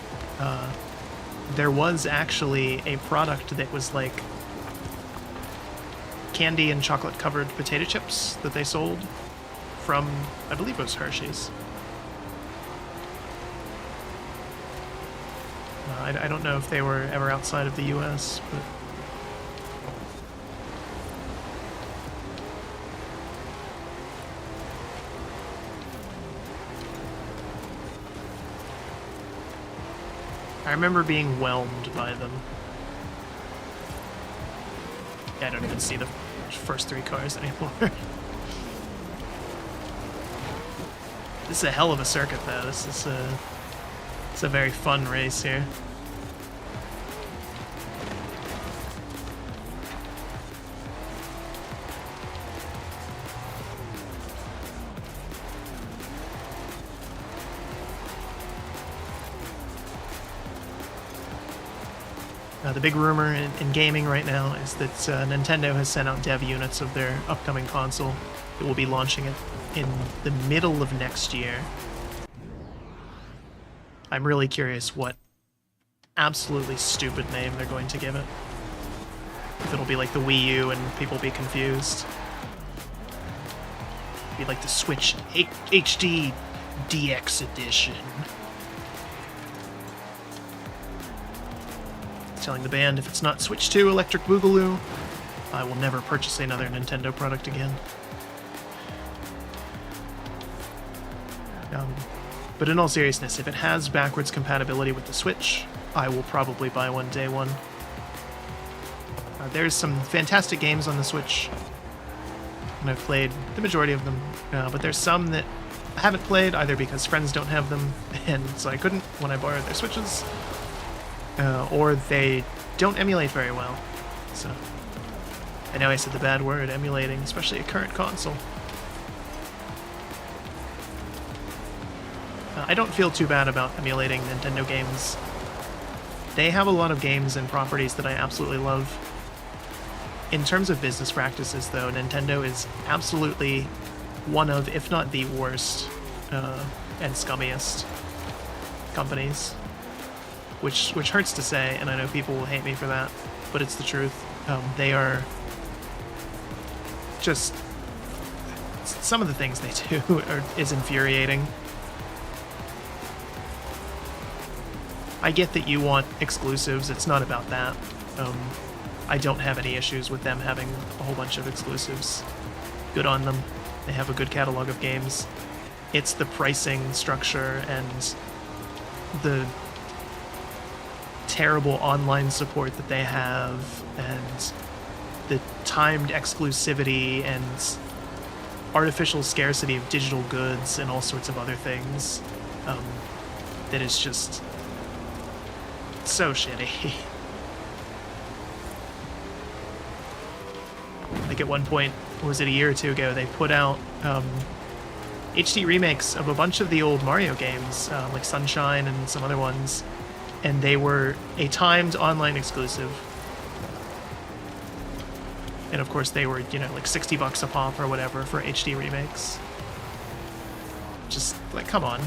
there was actually a product that was like candy and chocolate covered potato chips that they sold from, I believe it was Hershey's. I don't know if they were ever outside of the US, but... I remember being whelmed by them. Yeah, I don't even see the first three cars anymore. This is a hell of a circuit, though. It's a very fun race here. The big rumor in gaming right now is that Nintendo has sent out dev units of their upcoming console that will be launching it in the middle of next year. I'm really curious what absolutely stupid name they're going to give it. If it'll be like the Wii U and people will be confused. Be like the Switch HD DX Edition. Telling the band if it's not Switch 2 Electric Boogaloo, I will never purchase another Nintendo product again. But in all seriousness, if it has backwards compatibility with the Switch, I will probably buy one day one. There's some fantastic games on the Switch, and I've played the majority of them, but there's some that I haven't played, either because friends don't have them, and so I couldn't when I borrowed their Switches, or they don't emulate very well. So, I know I said the bad word, emulating, especially a current console. I don't feel too bad about emulating Nintendo games. They have a lot of games and properties that I absolutely love. In terms of business practices, though, Nintendo is absolutely one of, if not the worst, and scummiest companies. Which hurts to say, and I know people will hate me for that, but it's the truth. They are just... Some of the things they do is infuriating. I get that you want exclusives, it's not about that. I don't have any issues with them having a whole bunch of exclusives. Good on them. They have a good catalog of games. It's the pricing structure and the terrible online support that they have, and the timed exclusivity and artificial scarcity of digital goods and all sorts of other things that is just So shitty. Like at one point, or was it a year or two ago, they put out HD remakes of a bunch of the old Mario games, like Sunshine and some other ones, and they were a timed online exclusive. And of course they were, you know, like $60 a pop or whatever for HD remakes. Just, like, come on.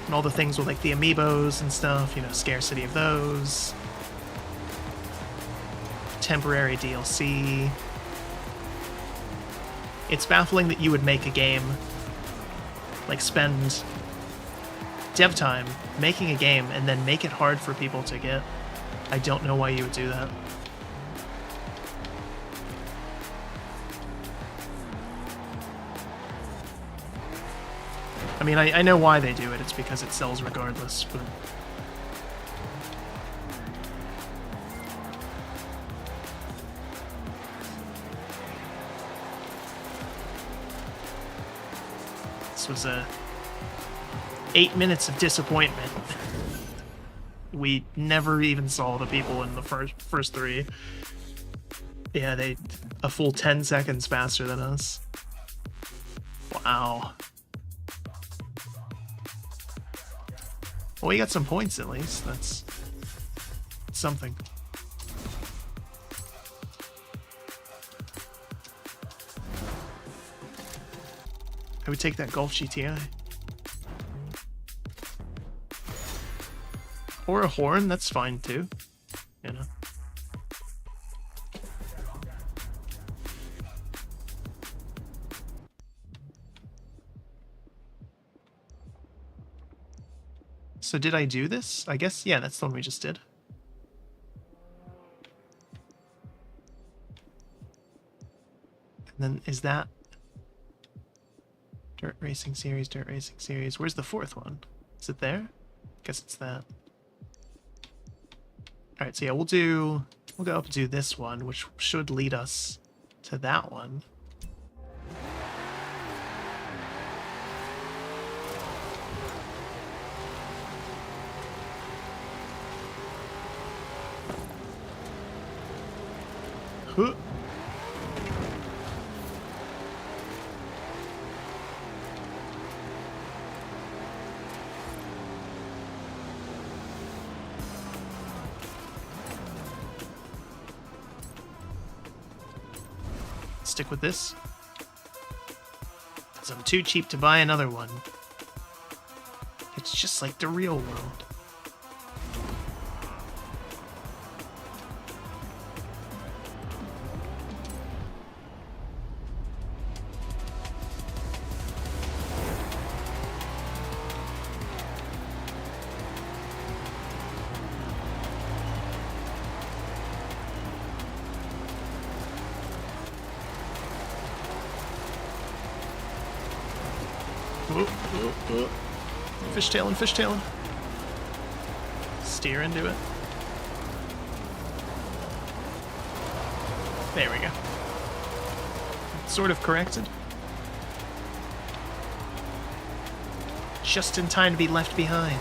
And all the things with, like, the amiibos and stuff, you know, scarcity of those. Temporary DLC. It's baffling that you would make a game, like, spend dev time making a game and then make it hard for people to get. I don't know why you would do that. I mean, I know why they do it. It's because it sells regardless, but... This was 8 minutes of disappointment. We never even saw the people in the first 3. Yeah, they a full 10 seconds faster than us. Wow. Well, we got some points at least. That's something. I would take that Golf GTI. Or a horn, that's fine too. You know. So did I do this? I guess, yeah, that's the one we just did. And then is that Dirt Racing Series, Dirt Racing Series. Where's the 4th one? Is it there? Guess it's that. Alright, so yeah, we'll go up and do this one, which should lead us to that one. Huh. Stick with this, because I'm too cheap to buy another one. It's just like the real world. Fishtailing, fishtailing. Steer into it. There we go. Sort of corrected. Just in time to be left behind.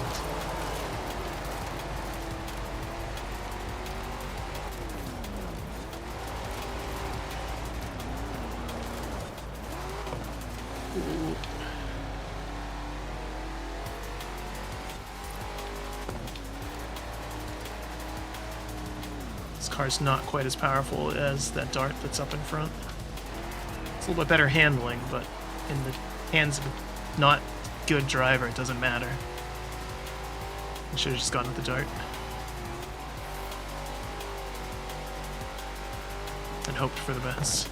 Ooh. This car's not quite as powerful as that dart that's up in front. It's a little bit better handling, but in the hands of a not good driver, it doesn't matter. I should have just gone with the dart. And hoped for the best.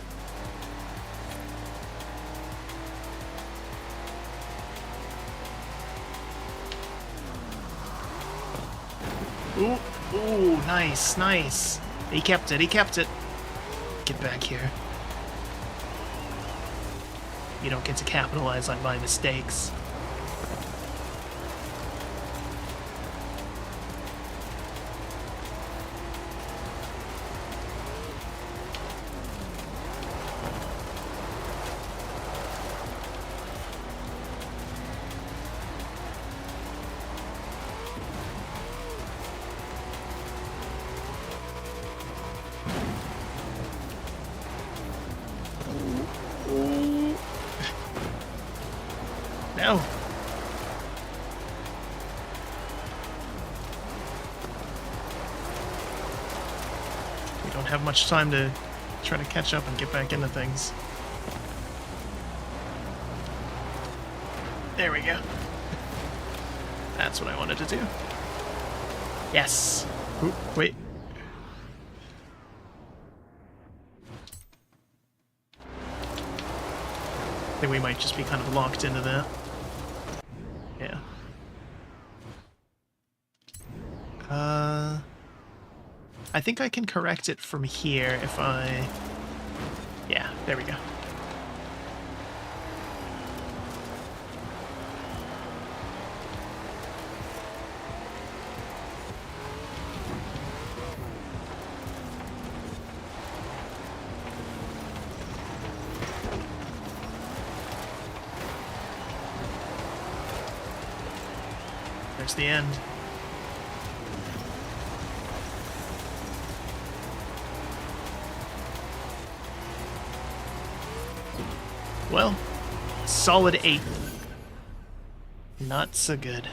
Ooh, ooh, nice, nice. He kept it, he kept it. Get back here. You don't get to capitalize on my mistakes. No. We don't have much time to try to catch up and get back into things. There we go. That's what I wanted to do. Yes. Ooh, wait. I think we might just be kind of locked into that. Yeah. I think I can correct it from here if I... Yeah, there we go. There's the end. Well, solid 8. Not so good.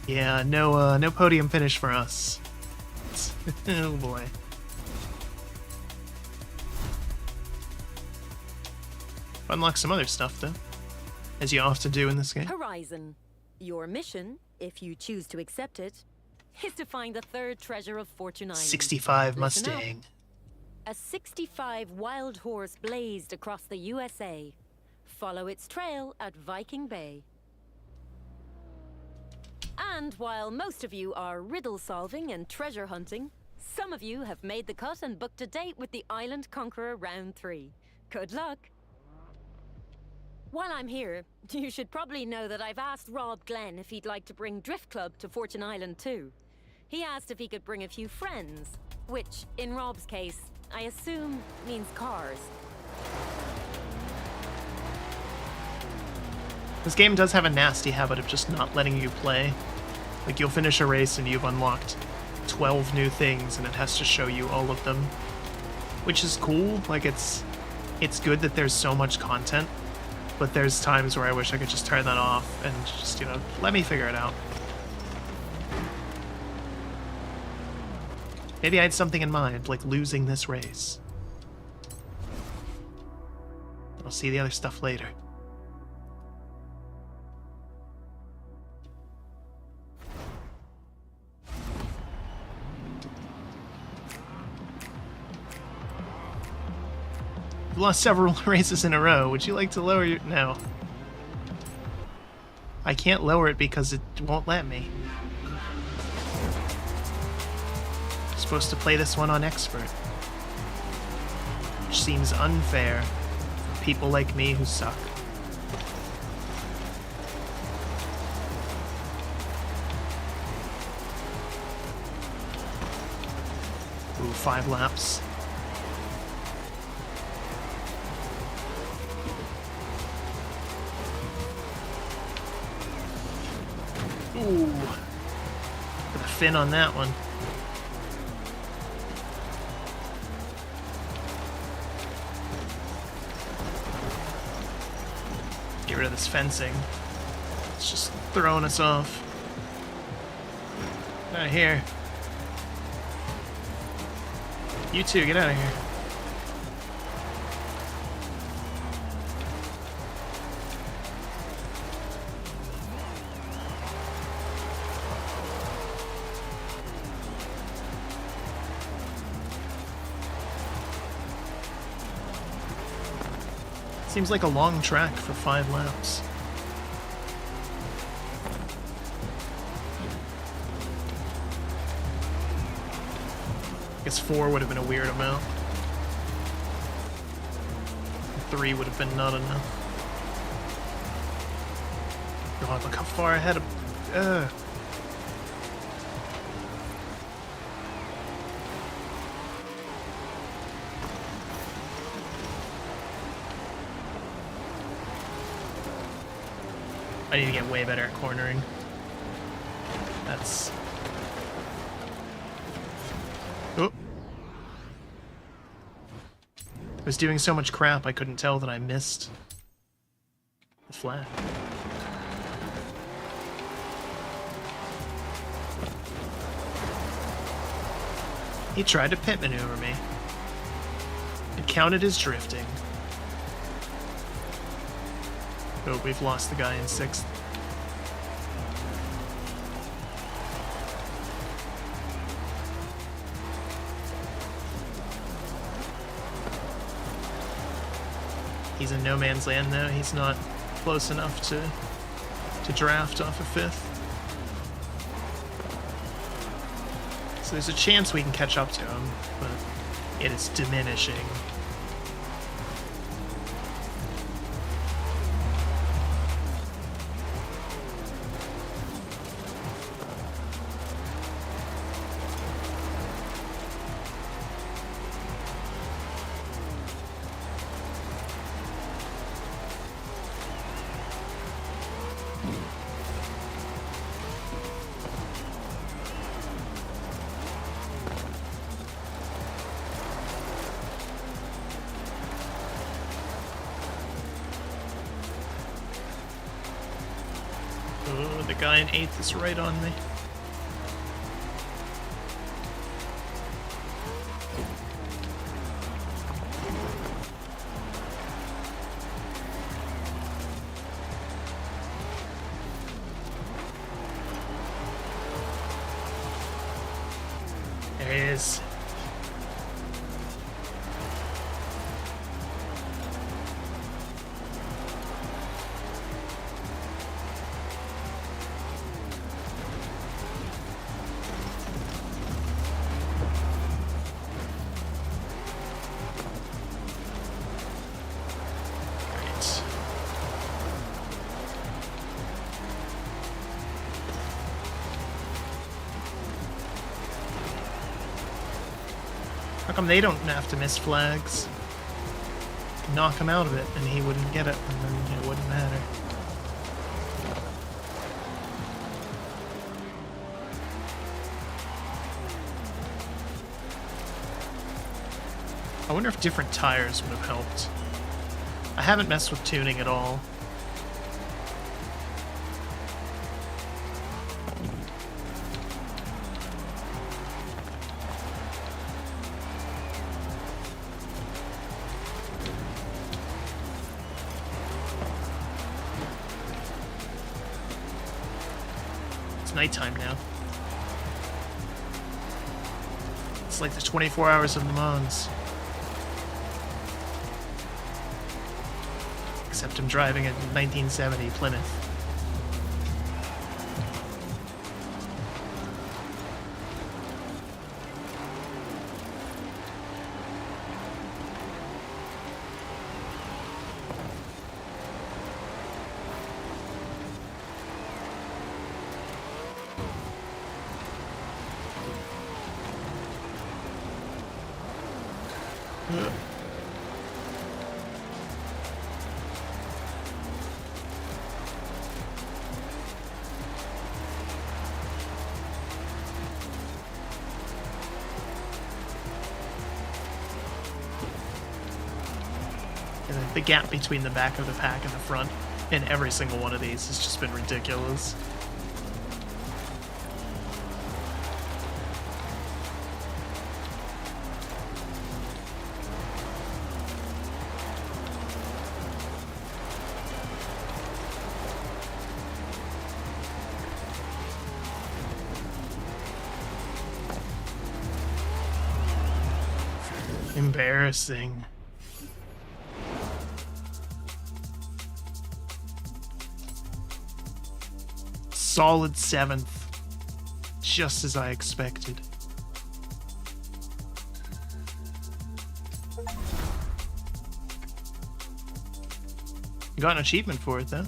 Yeah, no podium finish for us. Oh boy. Unlock some other stuff though, as you often do in this game. Horizon. Your mission, if you choose to accept it, is to find the third treasure of Fortune Island. 65 Listen up. Mustang. A 65 wild horse blazed across the USA. Follow its trail at Viking Bay. And while most of you are riddle solving and treasure hunting, some of you have made the cut and booked a date with the Island Conqueror Round 3. Good luck! While I'm here, you should probably know that I've asked Rob Glenn if he'd like to bring Drift Club to Fortune Island too. He asked if he could bring a few friends, which, in Rob's case, I assume means cars. This game does have a nasty habit of just not letting you play. Like, you'll finish a race and you've unlocked 12 new things and it has to show you all of them. Which is cool, like it's good that there's so much content, but there's times where I wish I could just turn that off and just, you know, let me figure it out. Maybe I had something in mind, like losing this race. I'll see the other stuff later. You've lost several races in a row. Would you like to lower your... No. I can't lower it because it won't let me. I'm supposed to play this one on Expert. Which seems unfair for people like me who suck. Ooh, 5 laps. Ooh. Put a fin on that one. Get rid of this fencing. It's just throwing us off. Get out of here. You two, get out of here. Seems like a long track for 5 laps. I guess 4 would have been a weird amount. 3 would have been not enough. God, look how far ahead of... I need to get way better at cornering. That's... Oh. I was doing so much crap I couldn't tell that I missed the flag. He tried to pit maneuver me. It counted as drifting. Oh, we've lost the guy in 6th. He's in no man's land now. He's not close enough to draft off of 5th. So there's a chance we can catch up to him, but it is diminishing. Oh, the guy in 8th is right on me. There he is. How come they don't have to miss flags? Knock him out of it and he wouldn't get it, and then it wouldn't matter. I wonder if different tires would have helped. I haven't messed with tuning at all. Nighttime now. It's like the 24 hours of Le Mans. Except I'm driving a 1970 Plymouth. The gap between the back of the pack and the front in every single one of these has just been ridiculous. Embarrassing. Solid 7th, just as I expected. Got an achievement for it, though.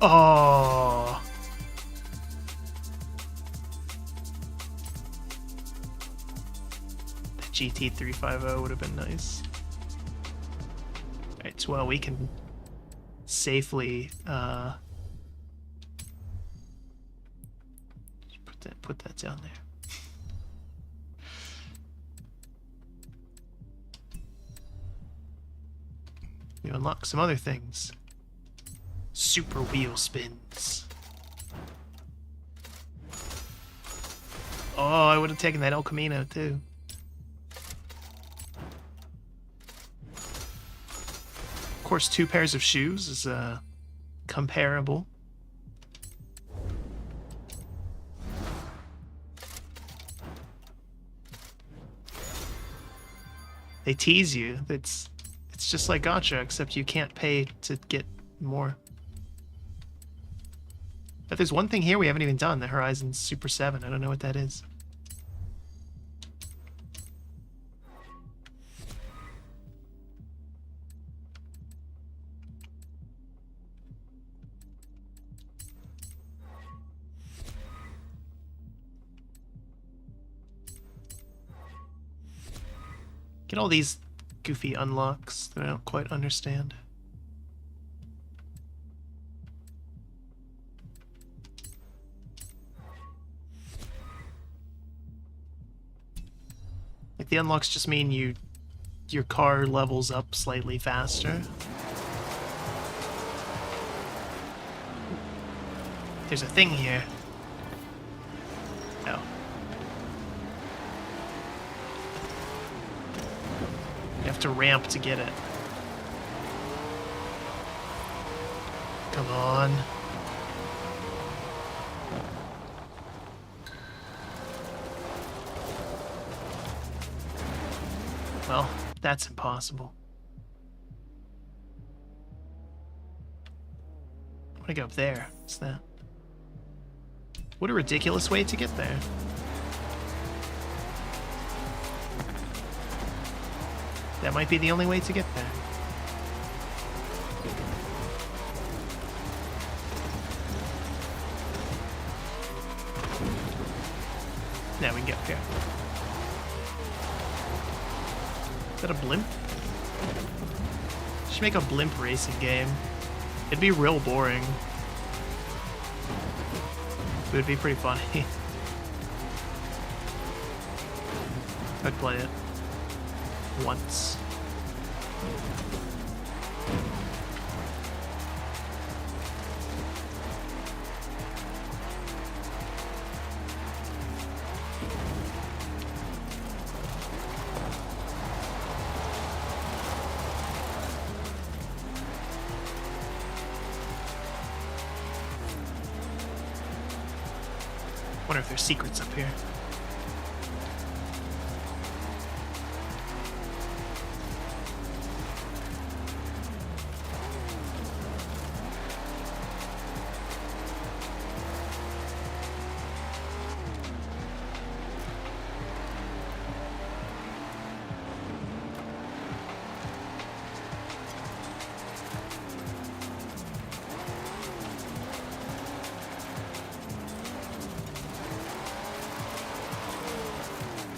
Oh. GT350 would have been nice. Alright, well, we can safely put that down there. We unlock some other things. Super wheel spins. Oh, I would have taken that El Camino too. Of course, 2 pairs of shoes is comparable. They tease you. It's just like gacha, except you can't pay to get more. But there's one thing here we haven't even done, the Horizon Super 7. I don't know what that is. Get all these goofy unlocks that I don't quite understand. Like the unlocks just mean your car levels up slightly faster. There's a thing here. Oh. You have to ramp to get it. Come on. Well, that's impossible. I want to go up there. What's that? What a ridiculous way to get there. That might be the only way to get there. Now we can get up here. Is that a blimp? Should make a blimp racing game. It'd be real boring. It would be pretty funny. I'd play it. Once. Wonder if there's secrets up here.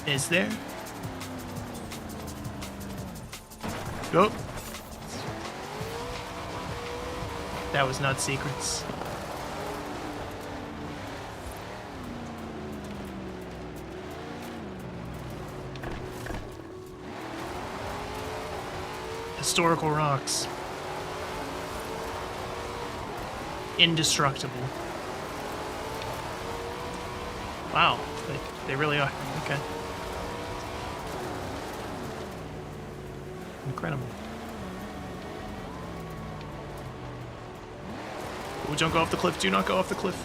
Is there? Oh. That was not secrets. Historical rocks. Indestructible. Wow, they really are. Okay. Incredible. Oh, don't go off the cliff. Do not go off the cliff.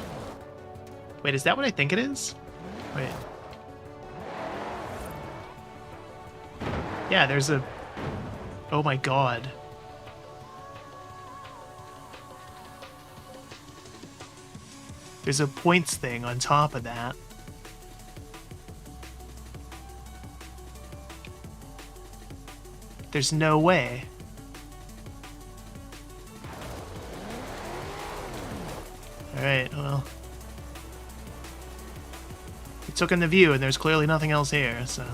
Wait, is that what I think it is? Wait. Yeah, there's a... Oh my god. There's a points thing on top of that. There's no way. Alright, well. We took in the view and there's clearly nothing else here, so...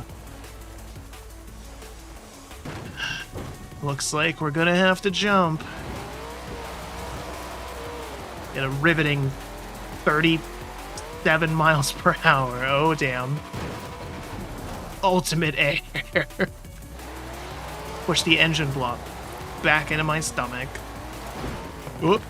Looks like we're gonna have to jump. At a riveting 37 miles per hour. Oh, damn. Ultimate air. Push the engine block back into my stomach. Whoop.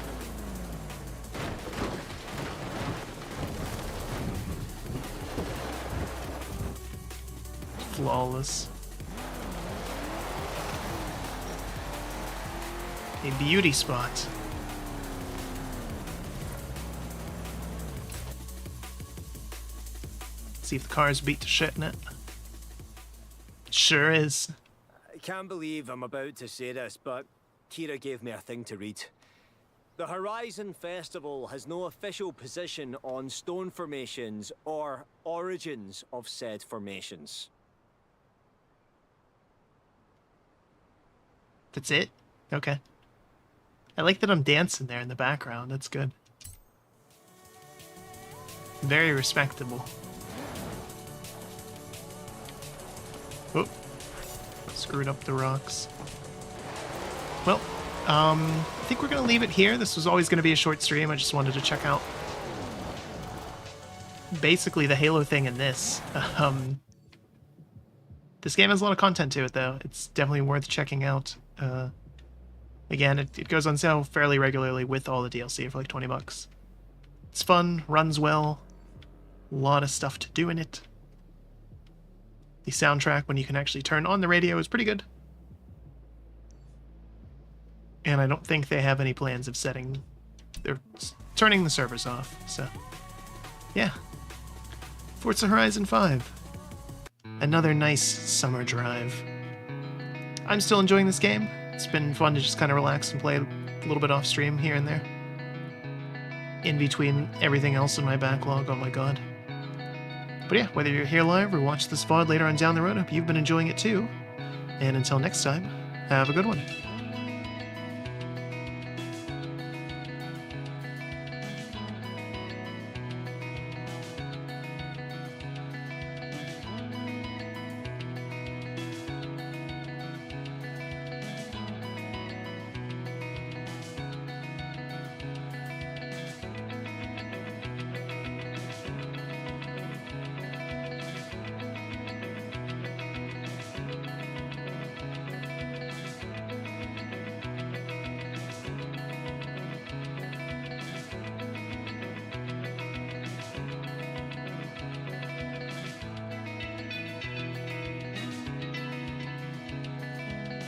Flawless. A beauty spot. See if the car's beat to shit in it. Sure is. I can't believe I'm about to say this, but Kira gave me a thing to read. The Horizon Festival has no official position on stone formations or origins of said formations. That's it? Okay. I like that I'm dancing there in the background. That's good. Very respectable. Whoop. Screwed up the rocks. Well, I think we're going to leave it here. This was always going to be a short stream. I just wanted to check out basically the Halo thing in this. This game has a lot of content to it, though. It's definitely worth checking out. Again, it goes on sale fairly regularly with all the DLC for like 20 bucks. It's fun, runs well, a lot of stuff to do in it. The soundtrack, when you can actually turn on the radio, is pretty good. And I don't think they have any plans of they're turning the servers off, so yeah. Forza Horizon 5. Another nice summer drive. I'm still enjoying this game. It's been fun to just kind of relax and play a little bit off stream here and there. In between everything else in my backlog, oh my god. But yeah, whether you're here live or watch this VOD later on down the road, I hope you've been enjoying it too. And until next time, have a good one.